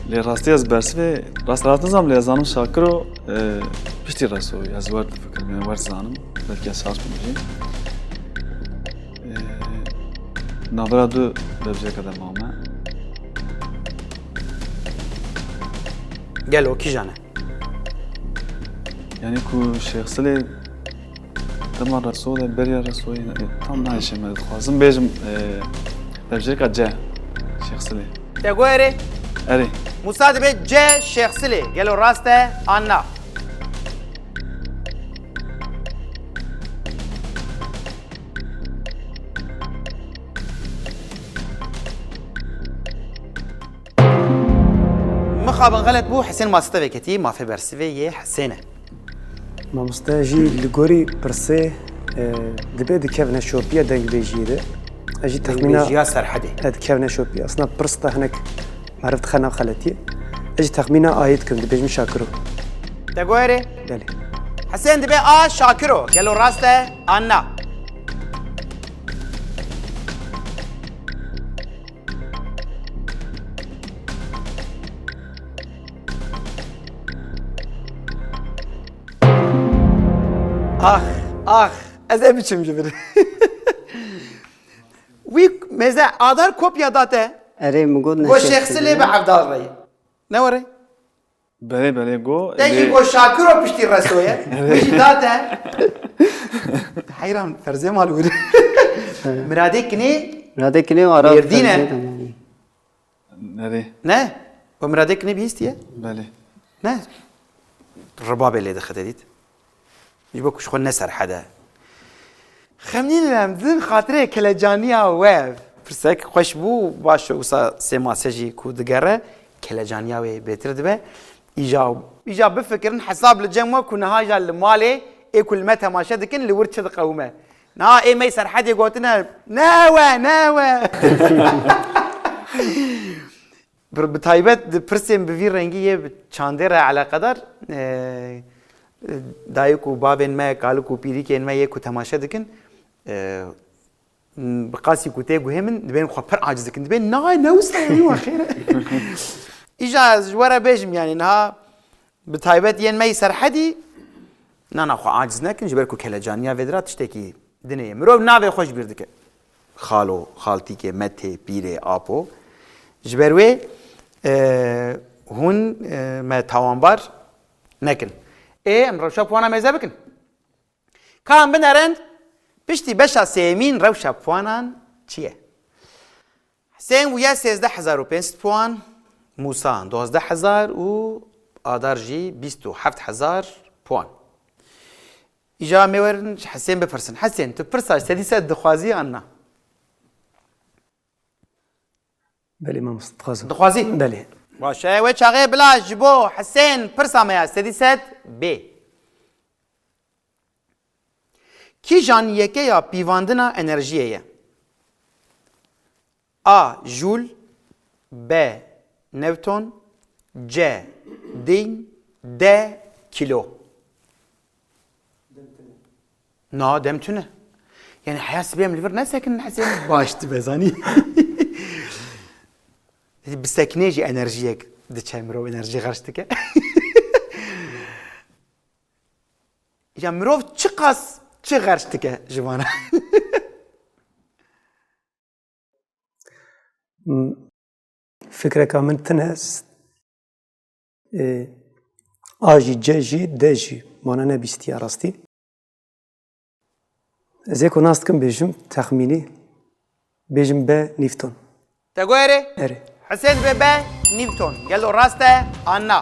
لی راستی از برسه راست نزم لی زانم شاکر و پشتی رسوی از ورد فکر می ورد زانم بلکه اساس بمیجی ناورا دو ببجه کدر مامه گلو کی جانه یعنی کو شخصی دم رسول بریا رسوی tam نه شما خوازم بیجم ببجه کجا شخصی تگویره اری موسى دبه جه شخصلی گلو راسته آنا مخابن غلط بو حسين ماسته وکتی مافي برسيوه يه حسينه مامۆستا ژی لە گۆری پرسێ دەبێت دکەونە شۆپیە دەنگبێژیرە ئەژی تەخمینا تخمينا سرحدي دکەونە شۆپی ئەسنا پرستە هەنێک معرفت خەناو خەلەتیە ئەژی تەخمینا ئاید کردم دەبێژمی شاکرۆ تگويره بەێ حسين دبه شاكرو قالوا راسته انا اخ از ای biçim جبر ويك مزه ادار كوبيا داته اره مگود و شخص لی به عبدال رای نوره بله گو تيجي يقول شاكرو بشتي رسوية مش داتا حيران فرزي مال وري مرادي كني راده کنه و آرام بیردینه. فرزه تمامی اری نه ومرادي كني بيستيه بله نه الرباب اللي دخلت ديت يبقى شغل نسر حدا خمنين لم ذن خاطري كلاجانيا ويف فرسك خوشبو باشو وسا سيما سجي كودغره كلاجانيا وي بيتر دبه ايجاب بفكرن حساب للجمع كنا هاجا المالي اي كل متى ما شدكن اللي ورتشد قومه نا اي ما يسر حد يقولنا ناوى بتايبت برسم بفي رنگيه چاندره على قدر دایکو بابن ما کالکو پیری کن ما یک تماشا دکن بقاسي كوتي وهمن دبين خبر عاجز كن دبين نوستا يعني واخيرا اجاز ورا بيجم يعني انها بتايبت ين ما يسر حدي نانا خو عاجز نكن جبركو كلاجانيا فيدرات تشتكي دنيا مرو ناوي خوش بيردك خالو خالتي كي متي بيري ابو جبروي هون ما تاوانبار نكن ايه ام روشا بوانا ميزا بكن كان بنرند بشتي بشا سيمين روشا بوانان چيه حسين ويا 13500 بوان موسى 12000 و آدار جي 27000 بوان اجا ميورن حسين بفرسن حسين تو برسا سديسة دخوازي عنا بەێ مامۆستا دخوازم دخوازي بەێ باشه و چاقه بلا جبو حسين برسا ميا سديسة ب کی جان یکه یا پیواندنا انرژیه A جول B نوتون C دین D کیلو نا دمتونه يعني حياس بيهم ليفر نسكن حسين باش تبزاني بسكنيجي انرجيك دتشمرو انرجي غرشتك يا مروف تشقص چه غرشتك جوانا فكرك من تنهز A jî C jî D jî mana ne bîstiya rastî. Ez ê ku nas dikim bêjim texmînî bêjim B Newton. تگوهره Erê. حسین به نیوتن گلو راسته آنا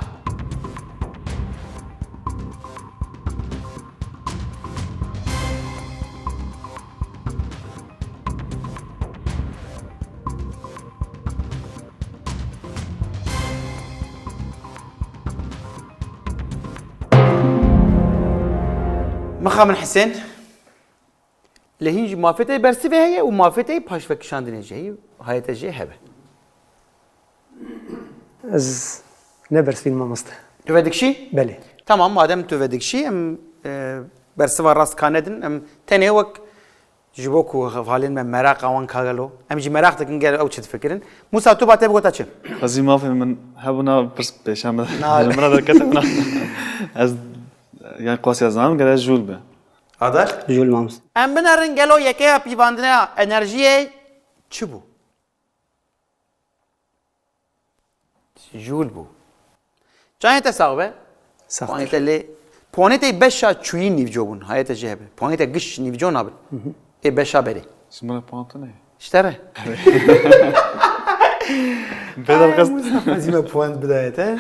مخامن حسين لهينج مافته برسي هي ومافته باش فكشاندني جاي هاي تجي هبه Ez ne bersivîn mamoste. تفدك شي Belê. تمام madem تفدك شي ام برسي راست كاندن ام تاني وك جبوكو غالين من مراق وان كاغلو ام جي مراق تكن قال او تفكرن موسى تو باتي بغوتا تشم قصدي ما في من هبنا بس بيشام نعم. المرة ذا كتبنا از يعني قاسي زمان قال جول به هذا جول مامست. ام بنرن قالو يكيا بيواندنا انرژي چبو جول بو جاي تساوبه Saxtir. پوانت اللي پوانت بشا چوي نيفجوبون هاي تجهبه پوانت قش نيفجون ابل اي بشا بري اسمه بانتوني اشترى بدل قصد هزيمه بوانت بدايته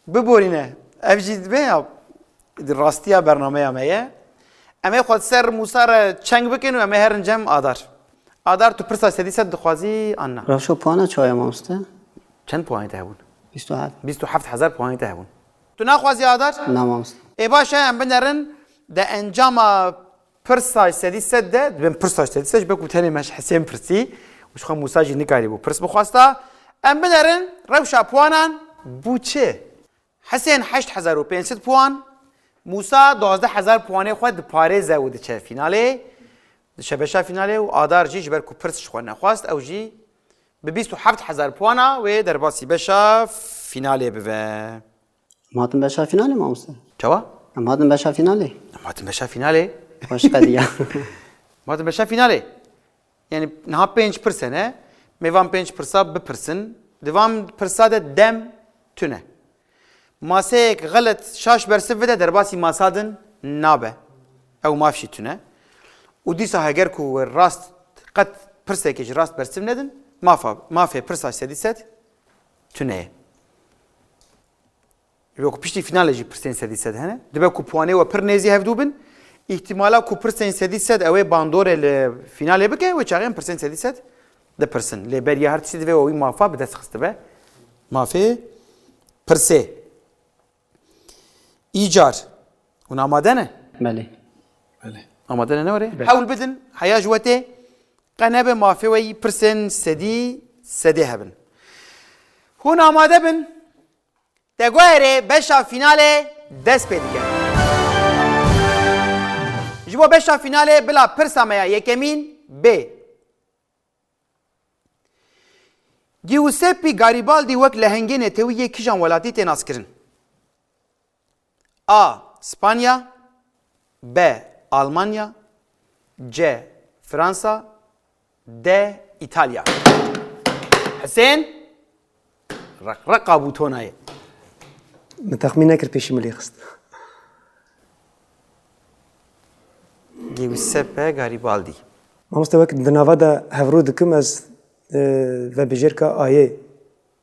ببورينه افجد بيا راستيا برنامه اميه امي خود سر موسار چنگ بکن و امي هرنجم آدار تو پرسا سدی صد دخوازی آنا راشو پانا چای مامسته؟ چند پوانت هبون 27. 27000 پوانت هبون تو نخوازی آدار نه مامست. ای باشه ام بنرن ده انجام پرسا سدی صد ده بن پرسا سدی صد بکو تاني مش حسين پرسی وش خو موسا جی نکاری بو پرس بخواستا ام بنرن روشا پوانان بو چه حسين 8500 پوان موسا 12000 پوانه خود پاره زود چه فیناله شبشا فیناله و آدار جی جبر کو پرس خو نخواست او جی به 27000 پوانا و در باسی بشا فیناله به ماتم بشا فیناله مامسته. چوا ماتم بشا فیناله. ماتن بشا فیناله باش قدیه. ماتن بشا فیناله یعنی نه 5% نه میوان 5% بپرسن دوام پرساده دم تونه ماسك غلط شاش برسفده در باسی ماسادن نابه او مافشي تونه وديسا هاجر كو راست قد برسكج راست برسم ندن ما في برسا سديست تونه يبقى بيشتي فينال جي برسين سديست هنا دبا كو بواني و برنيزي هفدوبن احتمالا كو برسين سديست او باندور الفينال بك و چاغين برسين سديست ده برسن لبريا هرتسي دبا و مافا بدس خستبه ما في برسي ایجار اون آماده نه؟ بله. بله آماده نه نوره؟ حول بدن حیا جوته قناب مافی وی پرسن سدی هبن هون آماده بن تگوهره بشا فیناله دست پیدا کرد جبو بشا فیناله بلا پرسا میا یکمین ب گیوسپی گاریبالدی وک لهنگین تویه کجان ولاتی تناس کرن A. İspanya B. Almanya C. Fransa D. İtalya Hüseyin رقا بوتوناي من تخمین نکرد پیشی ملی خست. Giuseppe Garibaldi Mamoste wek di nava da hevro dikim ez ve bijêrka Ayê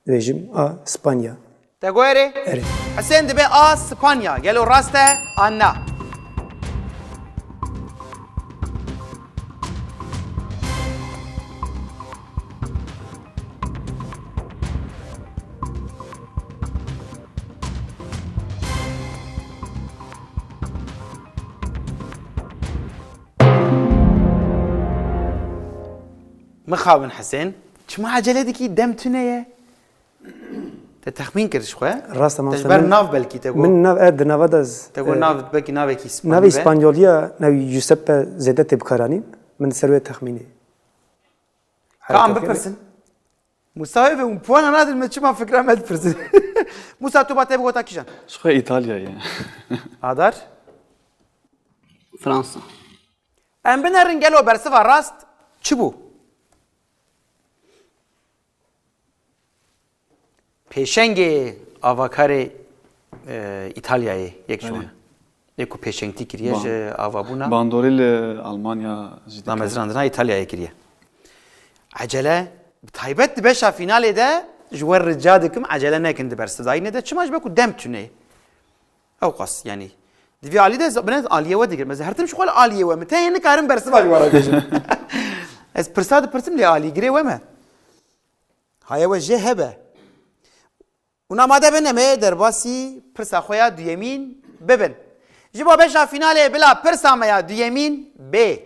dibêjim A Spanya. تقولي Erê. حسين دبي اسبانيا قالوا راسته انا مخاون حسين شما عجلتك دم تنيه تخمين كده شوية راست ما تجبر ناف بلكي تقول من ناف اد ناوا da تقول ناف بلكي ناف كيس ناوی اسپانیولیا ناوی یوسپ زیده تبکارانی من سروی تخمینی. كام ببرسن مساوي وبوان انا هذا الماتش ما فكره ما تبرسن موسى تو باتي بغوتا كيشان شو ايطاليا يعني هادر فرانسا. ام بنرن قالوا برسفا راست چبو پیشنگ avakare İtalya'yı yek şu an. Eko peşengti kiriye Ban. je avabuna. Bandorî li Almanya jî dikare. Namezrandına İtalya'ya kiriye. Acele taybet beşa finale de jwer rica dikim acele nekin dibersi. Zayne de çimaj beku dem tüne. Ew qas yani. Divi Ali de bene Aliye ve digir. Meze her tim şuqal Aliye ve mete yeni karın bersi var jwara gejin. Ez pirsad pirsim li Ali gire ve me. Haya ve je hebe. Una made beneme derbasi pirsa xoya duyemin bebin. Jibo beşa finale bila pirsa meya duyemin B.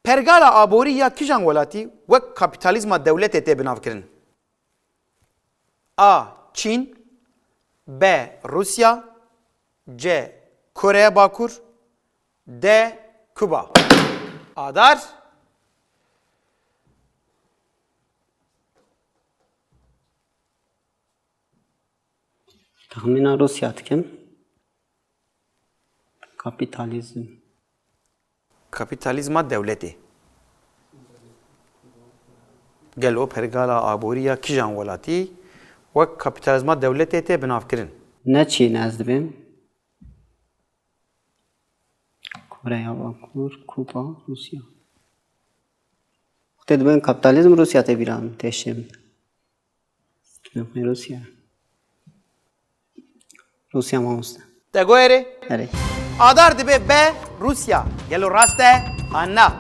Pergala abori ya kijan welati ve kapitalizma devlet te binav kirin. A. Çin B. Rusya C. Kore Bakur D. Küba. Adar Tahmina Rusya dikim. Kapitalizm. kapitalizma devleti. Gelo pergala abori ya kijan welati ve kapitalizma devlet te binav kirin. Ne Çin ez dibim? Kore Bakur, Kuba, Rusya. Te dibim kapitalizm Rusya te biran teşim. Rusya. Rusya mamusta. Te goere Nere? Adar dibe B. Rusya. Gelo raste anna.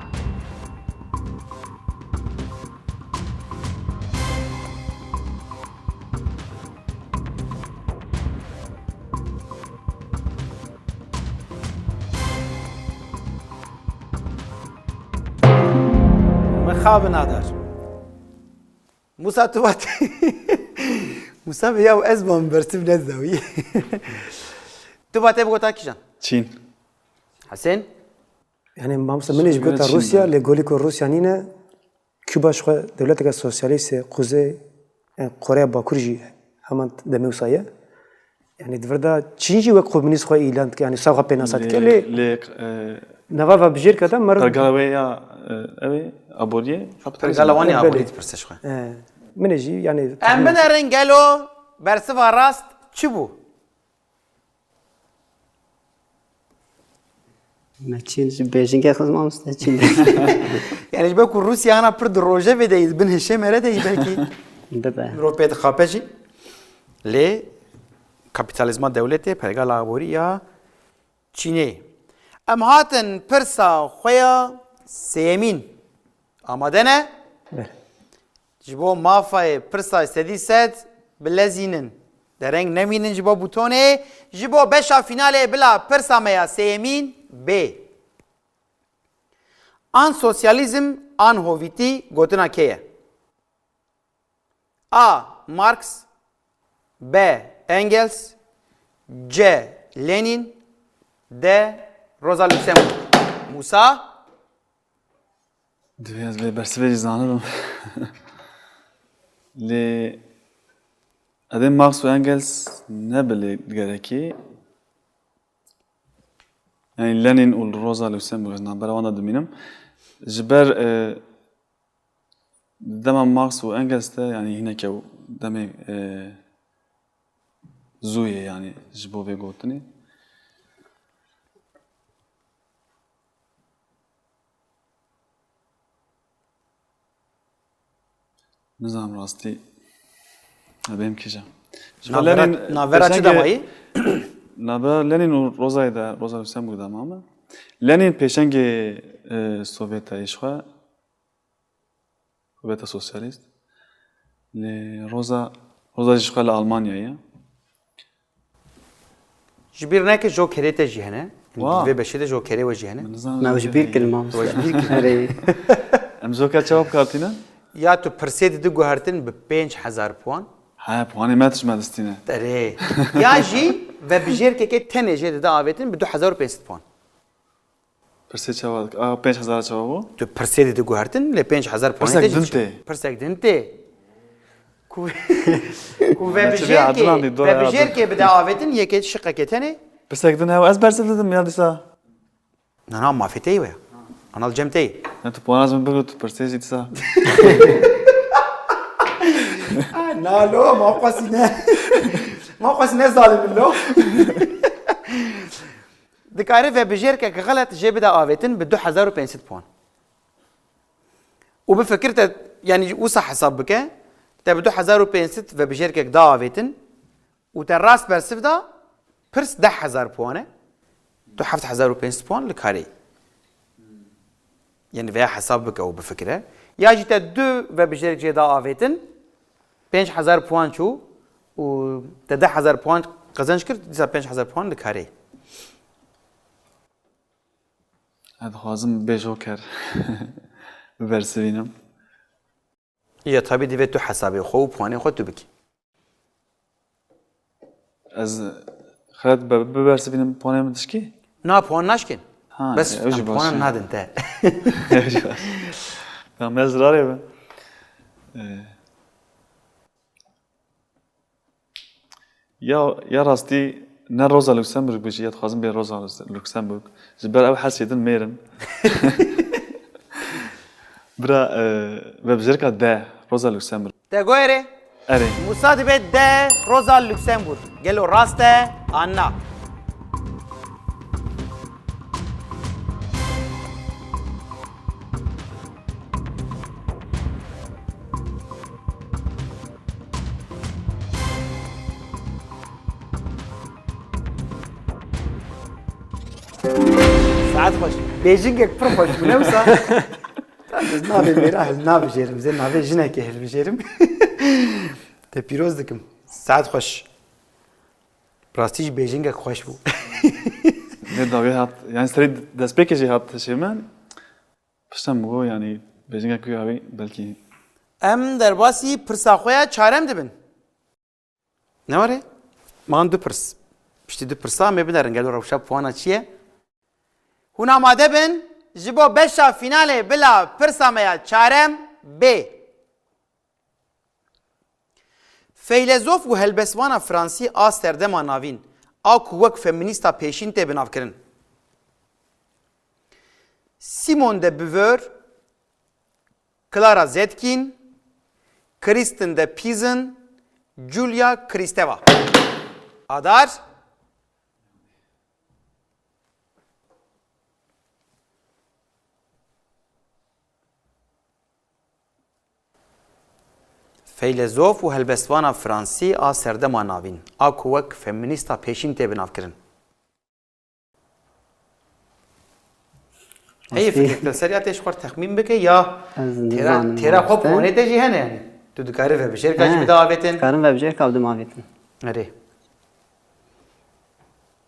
Mekhabın adar. Musa tuvat. Musa ya ezbam bersim nezdawi. Tuvat bu kadar kişan. Çin. Hasan Yani mamsa من ايش قلت روسيا اللي يقول لك روسيا نينا كوبا شو دولتك السوسياليست قوزي كوريا باكورجي همان دموسايا يعني دفردا تشينجي وكومونيست خو ايلاند يعني ساغا بيناسات كلي Li نافا بجير كذا مر pergala ve ya evi aboriye. pergala wani aborit perseş xoy. من ايجي يعني Em binerin gelo bersiva rast çi bu? Ne Çin? Beijing'e kız mamusta Çin. Yani belki Rusya ana pır droje ve de bin heşe mere de belki Bebe. Avrupa'da xapeci. Le kapitalizma devleti pergala abori ya Çin'e. Em hatin pirsa xoya seyemin. Amade ne? Jibo mafay pirsa istedi set bilezinin. Dereng neminin jibo butone. Jibo beşa finale bila pirsa meya seyemin B. An sosyalizm an hoviti gotina keye. A. Marx B. Engels C. Lenin D. Rosa Luxemburg. Musa Diyez ve bersiveci zanırım. Li Adem Marx ve Engels ne bile gereki? Yani Lenin ul Rosa Luxemburg nambara wana deminim. Jiber dema Marx ve Engels de yani yine ki demek zuye yani jibo ve gotini. Nizam rasti benim kişi. navera çi damayı? Navera Lenin ul Rosa'yda Rosa Luxemburg'da ama Lenin peşenge Sovyeta işe Sovyeta sosyalist. Rosa işgal Almanya'ya. Jibir ne ki jokere te jihene. Wow. Ve beşi de jokere ve jihene. Mevjbir kil mamusta. Nere? Emzoka cevap kartına. Ya tu persedi de guhartin be 5000 puan. Ha puanı metş medistine. Tere. Ya ji ve bijir ke teneje de avetin be 2500 puan. Perse cevap. 5000 cevabı. Tu persedi de guhartin le 5000 puan. Persek dinte. Persek dinte. Ku ve Ya, bijir tabii, adılan değil, ke doğru, ve bijir adı. ke be avetin yeke şıkka ketene. Perse gidin hava az perse dedim ya disa. Nana mafetey ve. Anal cemtey. Ya tu puanaz mı böyle tu perse disa. نالو ما قاسينا ما قاسينا ظالم له دكاري في بجيرك غلط جيب دا آويتن ب 2500 بون وبفكرت يعني وصح حسابك تب 2500 في بجيرك دا آويتن وتراس برسف دا برس 10000 بونه 7500 بون لكاري يعني في حسابك او بفكره يا جيت دو في بجيرك دا آويتن 5000 بون شو و 10000 بون قزنج کرد 5000 بون لكاري دخوازم بجوكر ببرسوینم یا طبیعی دیوید تو حسابی خوب پوانی خود تو بکی از خرد ببرسوینم پانم دشکی نه پوان نشکن ها، بس اوجی باشه. پوان ندن ته ben mezrarı ben. Ya rasti ne Rosa Luxemburg بيجي يا تخازن بين روزا لوكسمبورغ جبر او حسيدن ميرن برا ببجركا ده روزا لوكسمبورغ ته گویره اري مصادبه ده روزا لوکسمبورگ گلو راسته آنا ساعت خوش بیجینگ یک پر خوش بونه وسا نابی میره هل نابی جیرم زين نابی جنه که هل بجیرم te پیروز دکم ساعت خوش براستیج بیجینگ خوش بو ne davi hat yani seri despekeci hat şeymen piştem bu yani Beijing'e köy abi belki ام در باسی پرسا خویا چارم دبن نه وره مان دو پرس پشتی دو پرسا میبینن گلو روشا پوانا چیه هون آماده بن جبو بشا فیناله بلا پرسا میا چارم ب فیلزوف و هلبسوانا فرانسی آستردما ناوین آکو وک فمینیستا پیشین ته بناو کرن سیمون ده بوور Clara Zetkin, Kristen de Pizan, Julia Kristeva. Adar. Feylezof و هلبستوانا فرانسی آ سردما ناوین. آ کوک فمینیستا پیشین ته بناو کرن. هي فكرة سريعة خور تخمين بك يا ترى خوب هوني تجي هنا يعني تذكر في بشركة جي بداوتن كارم ve بجيرك أو دماغتن أري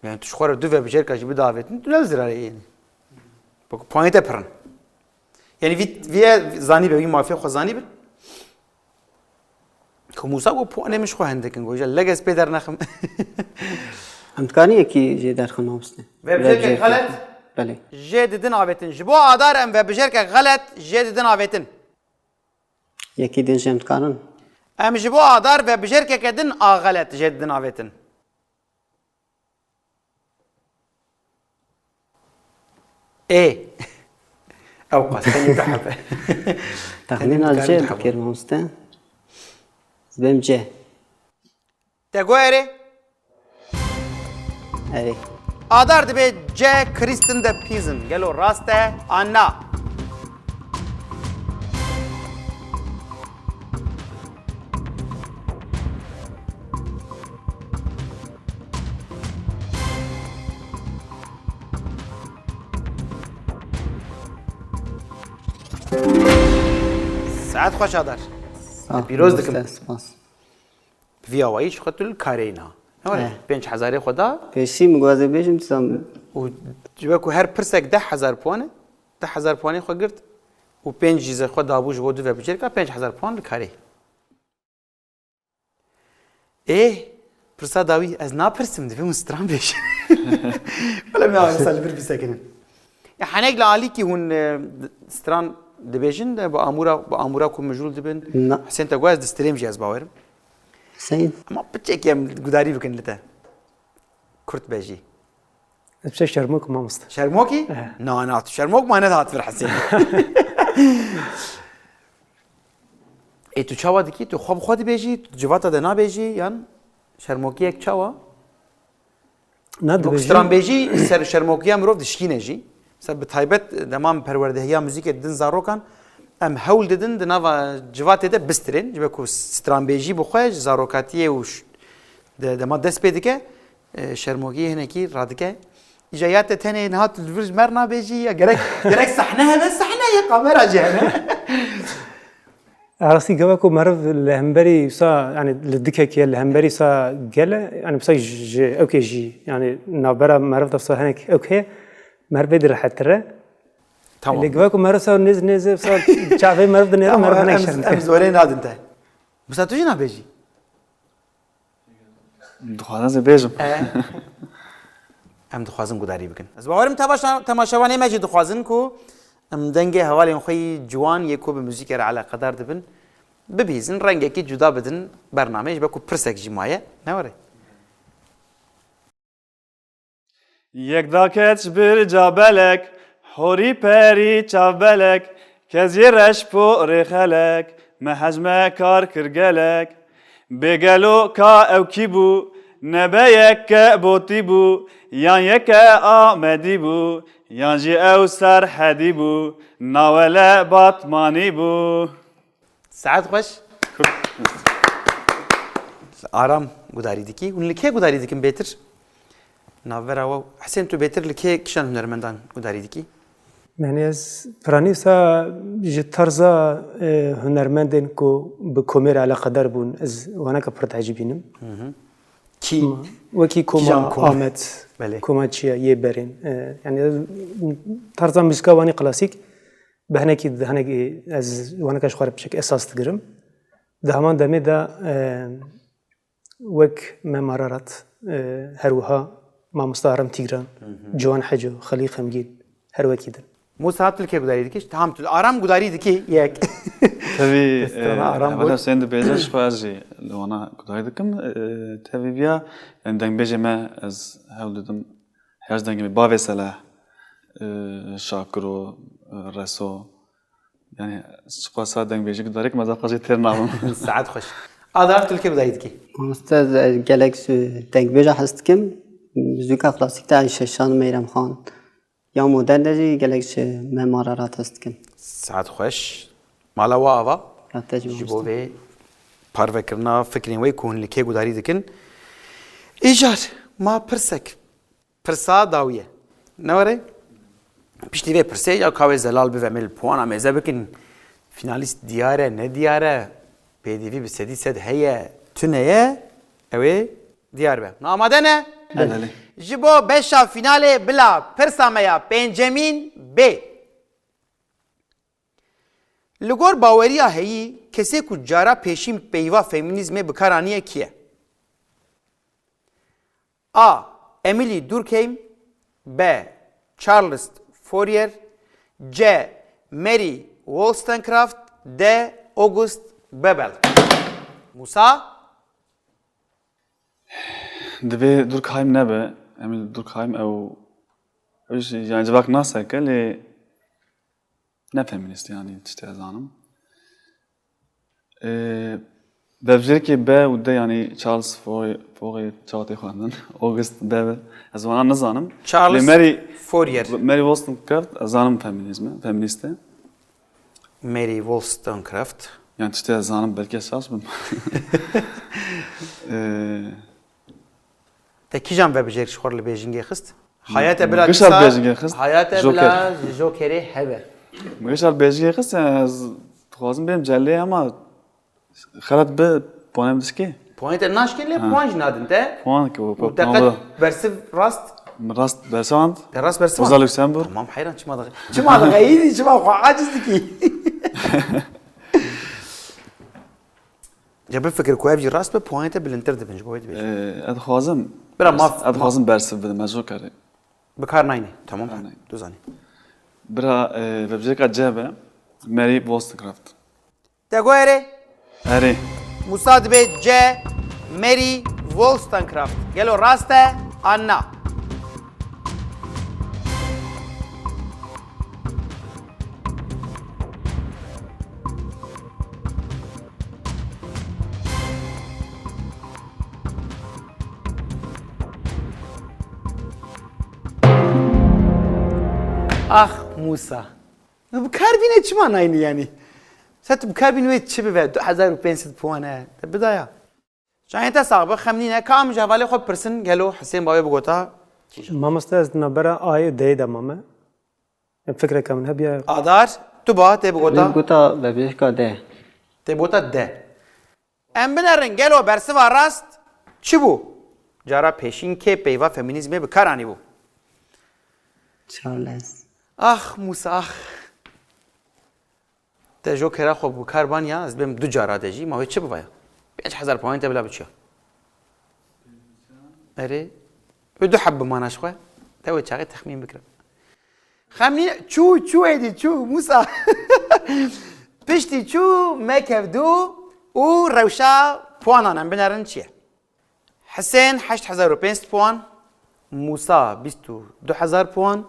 يعني تشخور دو في بشركة جي بداوتن تنزل عليه يعني بقى بوينت أبرن يعني في زاني بيجي ما في خو زاني بل خموسا و بوانه مش خو هندك نقول جل لقى سبيدر نخم أمتكاني كي جي دار خنوبسته في بشركة غلط بله جددن آوتن جبو آدار ام و بشركة غلط جددن آوتن يكي دين جمت كارن ام جبو آدار و بشركة كدن غلط جددن آوتن ايه او قصدني تحب تخمين الجي بكير مهمسته زبم جي تقويري أري آدار دبي جي كريستن ده بيزن قالوا راسته انا ساعت خوش آدار پیروز دکم سپاس في اوایش خطل کارینا نه 5000 خدا پیشی مگوازه بیشم تسام و جبکو هر پرسک 10000 پونه 10000 پونه خو گرت و 5 جیز خو دابوش بودو و بچرکا 5000 پون کاری ای پرسا داوی از نا پرسم دی مسترام بیش ولا ما سال بر بسکنن یا حنق لالی کی هون ستران دبیجن با امورا کو مجول دبن نه. حسين تگواز دستریم جاز باورم سعید اما بچک یم گداری بکن لته کرت بيجي بس شرموك ما مست شرموكي؟ نه شرموك ما ندهات في الحسين tu çawa dikî tu xwe bi xwe dibêjî tu civata de nabêjî yan şermokiyek çawa stranbêjî ser şermokiya mirov dişkîne jî ser bi taybet demam perwerdehiya müzîkê din zarokan em hewl didin di nava civatê de bistirin ji be ku stranbêjî bi xwe ji zarokatiyê û dema dest pê dike şermokiyê hinekî radike îja ya te tenê niha tu li vir ji mer nabêjî ya gerek sehne hebe sehneyê kamera jî hene راستی گوه کو مرد لهمبری سا یعنی لدیکه که لهمبری سا گله یعنی بسای ج اوکی جی یعنی نابرا مرد دفسا هنک اوکی مرد بدر حتره tamam اللي گوه کو مرد سا نیز سا چاوی مرد نیز مرد هنک شرم em zorê nadin te Musa tu jî nabêjî Dixwazim zê bêjim. em dixwazin gudarî bikin ez bawerim temaşevanê me jî dixwazin ku em dengê hevalên xwe yî ciwan yê ku bi müzîkê re eleqedar dibin bibîzin rengekî cuda bidin bernameyê ji be ku pirsek jî maye ne were Yek da keç bir cabelek, horî perî çavbelek, kezî reş porê xelek, me hecme kar kir gelek. Bêgelo ka ew kî bû, nebe yeke botî bû, yan yeke Amedî bû, yan jî ew Serhedî bû, nawele Batmanî bû. saet xweş aram gudarî dikî hûn li kê gudarî dikin bêtir navbera we Hesên tu bêtir li kê kişan hunermendan gudarî dikî یعنی از پرانی سا ج طرزا هنرمندن کو به کمر علاقه دار بون از وانا که پرت عجیبینم Kî وکی Kijan کما koma. آمد بله. کما چیه یه برین یعنی طرزا موسیقی وانی کلاسیک به هنکی از وانا کش خوارب بشک اساس تگرم ده همان دمی دا وک ممارات هر وها ما مستعرم تیگران جوان حجو خلیق همگین هر وکی در Musa tu li kê gudarî dikî tamam tu li aram gudarî dikî yek Tevî Destana aram evvela bû. sen de bêje ji xwe jî li wana gudarî dikim tevî viya yani dengbêjê me ez hewl didim her dengê me bavê seleh şakiro reso yani ji xwe sa dengbêjî gudarî kim ez aqê jî têr nabim. saet xweş adar tu li kê gudarî dikî استاد gelek denkbeja hest dikim müzika klasik de şeşan Meyrem Xan ya modern de jî gelek memararat hest dikim saet xweş mala we ava Hatta ji bo vê parvekirina fikrên wê ku hûn li kê gudarî dikin îjar ma pirsek pirsa dawiye ne were piştî vê pirsê ya ka wê zelal bive me li puana mêze bikin finalîst diyar e ne diyar e pêdivî bi sedî sed heye tuneye ew ê diyar be amade ne ji bo beşa finalê bila pirsa me ya pêncemîn bê li gor baweriya heyî kesê ku cara pêşîn peyva feminîzmê bikaraniye kî ye A. Emily Durkheim B. Charles Fourier C. Mary Wollstonecraft D. August Bebel Musa Divê Durkheim nebe Emil Durkheim ew jî yani civak naseke lê ne feminîst yani tiştê ez anim. Bevcêrekê B û D yani Charles Fourier çavatê xwendin August Bebel ez wana nizanim. Charles Lê Mary Fourier Mary Wollstonecraft ez zanim feminîst e. Mary Wollstonecraft Yani tiştê ez zanim belkî ez şaş bim. te kîjan vebijêr ji xwe li bêjingê xist hayate bila Kişa bêjingê xist, hayate Joker. bila ji jokerê hebe Mgeşal bêjiyê xist ez dixwazim bêm cellê ama xelat bi puanê dişkê. puanê te naşkê lê puan jî nadin te Puan ki û te qet bersiv rast rast bersand. te rast bersiv Roza Luxemburg. tamam heyran çima dağı iyi çima xwe aciz dikî Ya bifikir ku ev jî rast be puanê te bilintir dibin ji bo wê dibêjim Ez dixwazim Bira maf ez dixwazim bersiv bidim ez jokerê. bikar nayne tamam nayne. tu zanî Bira vebjêreka C be Mary Wollstonecraft. te guherê Erê. Musa dibe C Mary Wollstonecraft gelo rast e an na آخ موسا بکار بینه چی معنی یعنی ست بکار بینه چی به 2500 پوانه بدایا جایی تا صاحب خمینه کام جوالی خود پرسن گلو حسین بابی بگوتا مامۆستا ez nabera ayê deyê de mame. Em fikreke min hebiye آدار تو با تی بگوتا گوتا ببیشکا ده تی بگوتا ده ام بنرن گلو برسه و راست چی بو جارا پیشین که پیوا فمینیزم بکار آنی بو چارلز آخ موسا آخ ته جو کرا خوب بکار بانیا از بهم دو جارا دجی ما چه بوایا 5000 پوینت بلا بچیا اره بدو حب ما نشخه تو چاقي تخمين بكره خمين شو هيدي شو موسى بشتي شو ما كفدو وروشا بوانا بنرن چيه حسين 8500 بوان موسى 22000 بوان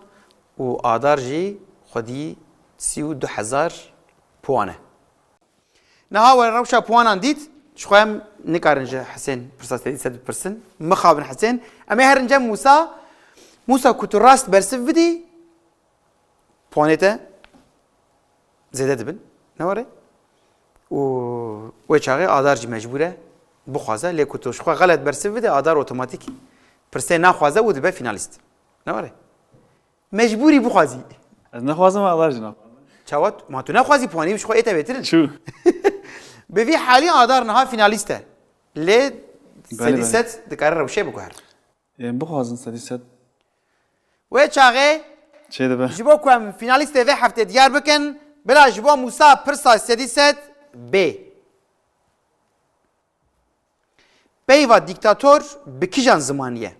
وآدار جي خدي 32000 بوانه نها وروشا بوانا ديت شخوام نكارنجا حسين برساستي 100% مخابن حسين اما هرنجا موسى كنت راست برسف بدي بوانيتا زيادة دبن نواري ويشاغي آدار جي مجبورة بخوازة لي كنت شخوا غلط برسف بدي آدار اوتوماتيكي برسي ناخوازة ودبا فيناليست نواري مجبوري بخوازي از نخوازم آدار جناب چاوت ما تو نخوازي بواني مش خو ايتا بيترن شو بفي حالي آدار نها فيناليسته لي بله. سديست دكار روشي بكوهر بخوازن سدیست ويشاغي چه دبه جبو كم فيناليست في هفته ديار بكن بلا جبو موسى برسا سديست بي بيوا ديكتاتور بكيجان زمانية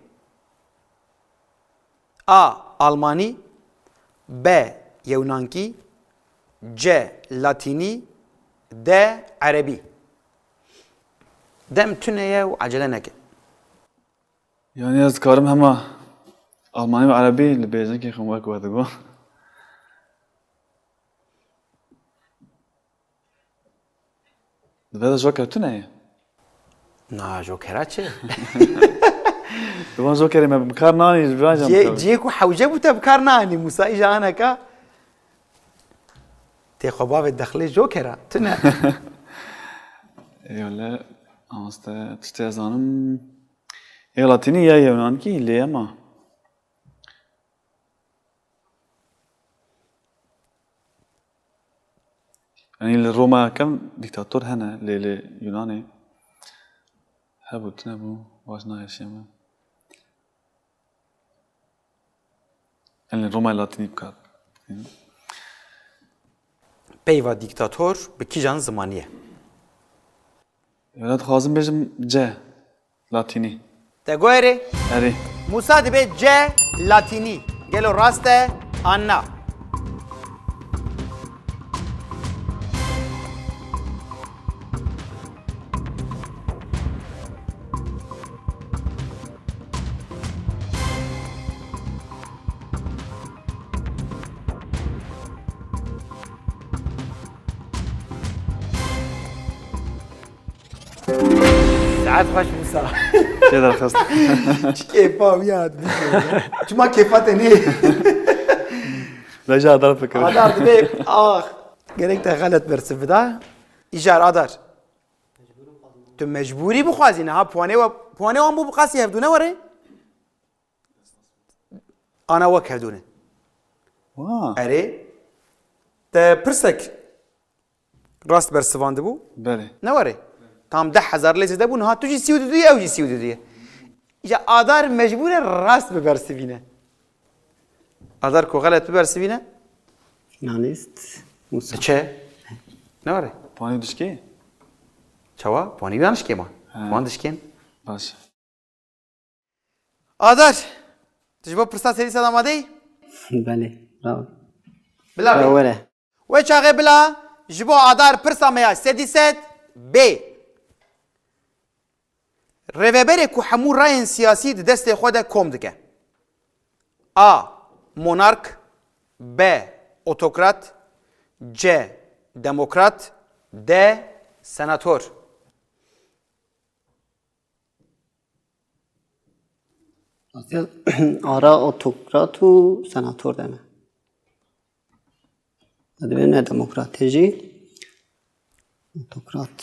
A. Almani B. Yunanki C. Latini D. Arabi دم تنية وعجلة نكد يعني از کارم همه آلمانی و عربی لبیزن که خموه که بگو دبه جو کرتونه نا جوكرات چه دوان جو کریم بکار نانی جبران جيكو حوجه بوتا بكار ناني موسى اجا انا كا تي خباب الداخلي جوكرا تنا يلا تستيزانم يا لاتيني يا يونانكي ليه ما يعني الروما كم ديكتاتور هنا ليوناني هبو تنبو واش نايش يما يعني الروما اللاتيني بكار بيوا ديكتاتور بكيجان زمانيه يا خازم بيجم جا لاتيني تقولي اري موسى دبي جي لاتيني قالوا راسته انا ساعات خوش موسى كده خلصت كيفا وياد شو ما كيفاتني لا جا ضرب فكرة آدار دبي قريت غلط برسفدا إيجار آدار تو مجبوري بخوازي نها بواني وان بو بقاسي هفدونه وري أنا وك هفدونه واه أري تا برسك راست برسفان دبو بله نوري تام 10,000 ليس دبو نها تجي سيودو أو جي سيودو إجا آدار مجبور راست ببرسفينه آدار كو غلط ببرسفينه فینالیست موسى چه؟ نوره پانی دشکی چوا؟ پانی بیانش که ما پوان دشکن باشه آدار تجربه پرسا سری صد آماده ای؟ بله راو بلا بی اوله و چاقه بلا جبو آدار پرسا میا سدی ست بی رویبره که همون رای سیاسی دست خود کم دکه آ مونارک ب اوتوکرات ج دموکرات د سناتور آرا اوتوکرات و سناتور دمه دبن دموکراتیجی اوتوکرات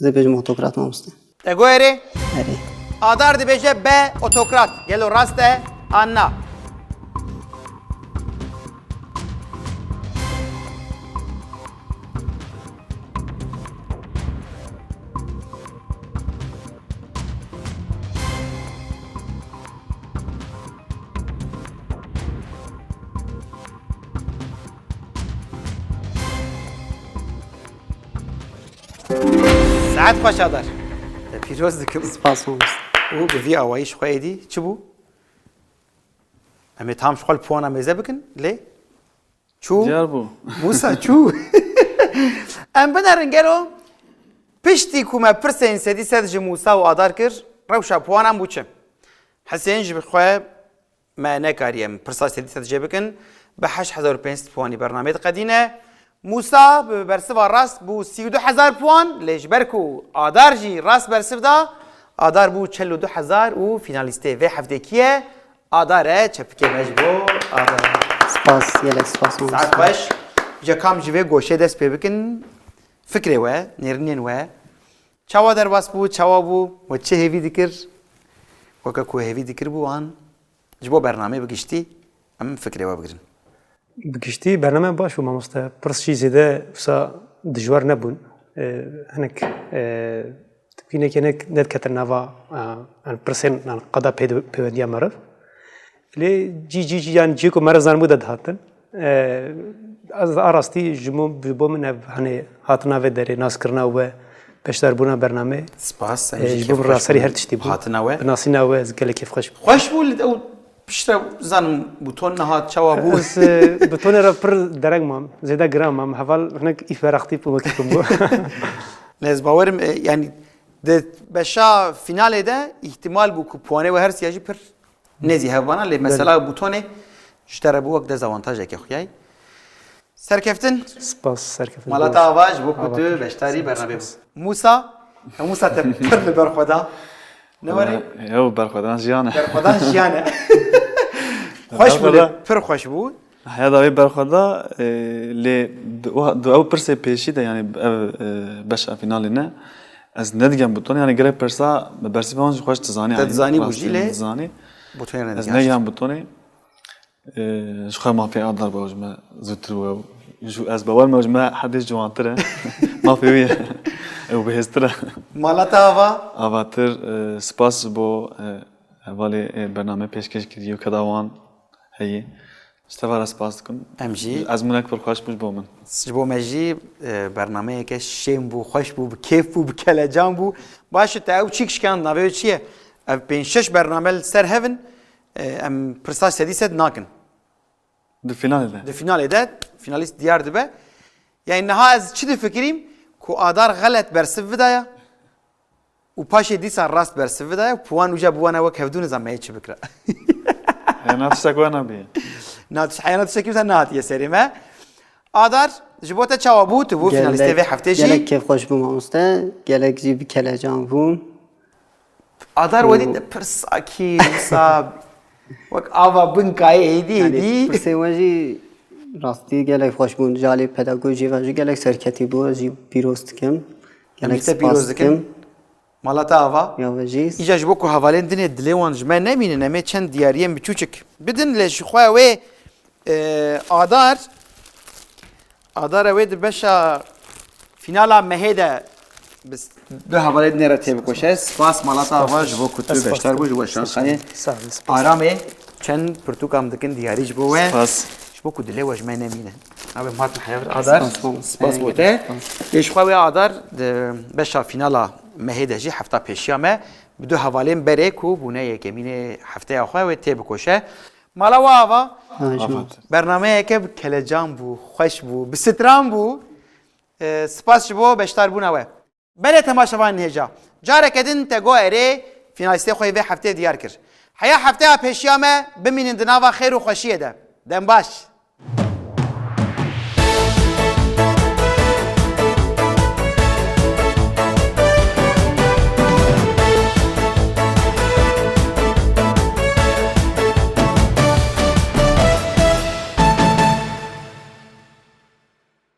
دبن اوتوکرات مامسته تگو اره اره آدار دبیجه ب اوتوکرات گلو راسته آنا ساعت خوش آدار پیروز دکم سپاس مامسته او بوی آوایش خواه دی چی بو؟ امی تام شغل پوانا میزه بکن لی؟ چو؟ دیار بو موسا چو؟ ام بنرن گلو پشتی کومه پرسین سدی سد جی موسا و آدار کر روشا پوانم بوچم حسین جی بخواه ما نکاریم پرسا سدی سد جی بکن به 8500 پوانی برنامه قدینه موسا برسوا راست بو 32000 پوان لیش برکو آدار جی راست برسف دا آدار بو 42000 و فینالیسته و هفته کیه آداره چپکه مجبو آدار سپاس یلک سپاس ساعت مامسته باش جا کام جوه گوشه دست پی بکن فکره و نرنین و چاوا در باس بو چاوا بو و چه هیوی دکر وکا کو هیوی دکر بو آن جبو برنامه بگشتی ام فکره و بگرن بگشتی برنامه باش و مامسته پرس چیزی ده وسا دجوار نبون هنک تبینه که هنک ند کتر نوا پرسین قدا پیوندیا مرف لی جی یان جی کو مرزان بود دهاتن از آراستی جمو بو من هنی هاتنا و داره ناس کرنا و پشتر بونا برنامه سپاس جبو راسری هر تشتی بود هاتنا و ناسینا و از گله کیف خوش خوش بود او پشتر زنم بوتون نهاد چاوا بو بس بتون را پر درگ مام زیاده گرام مام حوال هناك إفراختي بمكي كمبو لز باورم يعني ده بشا فینال ده احتمال بو کوپونه و هر سیاجی پر نزی هوانا لی مثلا بوتونه اشترى بو وقت دزاوانتاج که خویای سرکفتن سپاس سرکف مالتا آواج بو کتو بشتاری برنامه بو موسا موسا تر لبر خدا نواری یو برخوردن جیانه بر خدا جیانه خوش بود پر خوش بود هيا داوي برخوردا لي دو او برسي بيشي ده يعني باش فينالنا از ندگم بوتون يعني گره پرسا برسي فانج خوش تزاني تزاني بوجي لي تزاني بوتونه از ندگم نگم بوتوني شخه ما في اقدر بوجمه زوتر جو از باور موجمه حدش جوانتره ما في ويه وبهستره مالتا آوا آواتر سپاس بو اولی برنامه پیشکش کردی و کداوان هی استفاده سپاس کن امجی از منک پر خوش بوش با من جبو مجی برنامه که شیم بو خوش بو کیف بو کلجان بو باشه تا او چیکش کن نوی چیه بین شش برنامه سر هفن ام پرساج سدیست ناکن در فینال ده ده فینال ده فینالیست دیار دبه یعنی نها از چی فکریم کو آدار غلط برسف بدایا و پاشه دیسا راست برسف بدایا پوان وجا بوانا وک هفدون زمه چی بکره يعني تشتكوا انا بيه ناتش حيانات شكل مثلا نات يا سريمه آدار جبوتا چاوابوت بو فینالیسته و هفته گلک جی کیف خوش بو مامسته گلک جی بکلجان بو آدار ودی پرساکی صاب وک آوا بنکای ایدی ایدی پرسی وجی راستی گلک خوش بو جالی پداگوژی وجی گلک سرکتی بو جی پیروست کم گلک امیته سپاس پیروز کم دکن مالتا آوا یا وجیس ایجا جبوکو حوالین دنیا دلیوان جمع نمینه نمی چند دیاریم بچوچک بدن لش خواه و آدار و در بشا فینالا مهیده بس دو حواله دنیا را تیب کوشه سپاس مالتا آوا جبوکو تو بشتر بو جبو شانخانه آرامه چند پرتوکام دکن دیاری جبوه بس جبوکو دلیوان جمع نمینه اوه مات محیور آدار سپاس بوده لش خواه آدار بشا فینالا مهیده جی هفته پیشیامه بدو حوالین بره کو بونه یکمین هفته آخواه و تیب کوشه مالا و آوا برنامه که کلجان بو خوش بو بستران بو سپاس بو بشتر بو نوه بله تماشاوان نهجا جاره کدین تگو اره فینالیسته خوی و هفته دیار کر حیا هفته پیشیامه بمینین دناوا خیر و خوشیه ده دن باش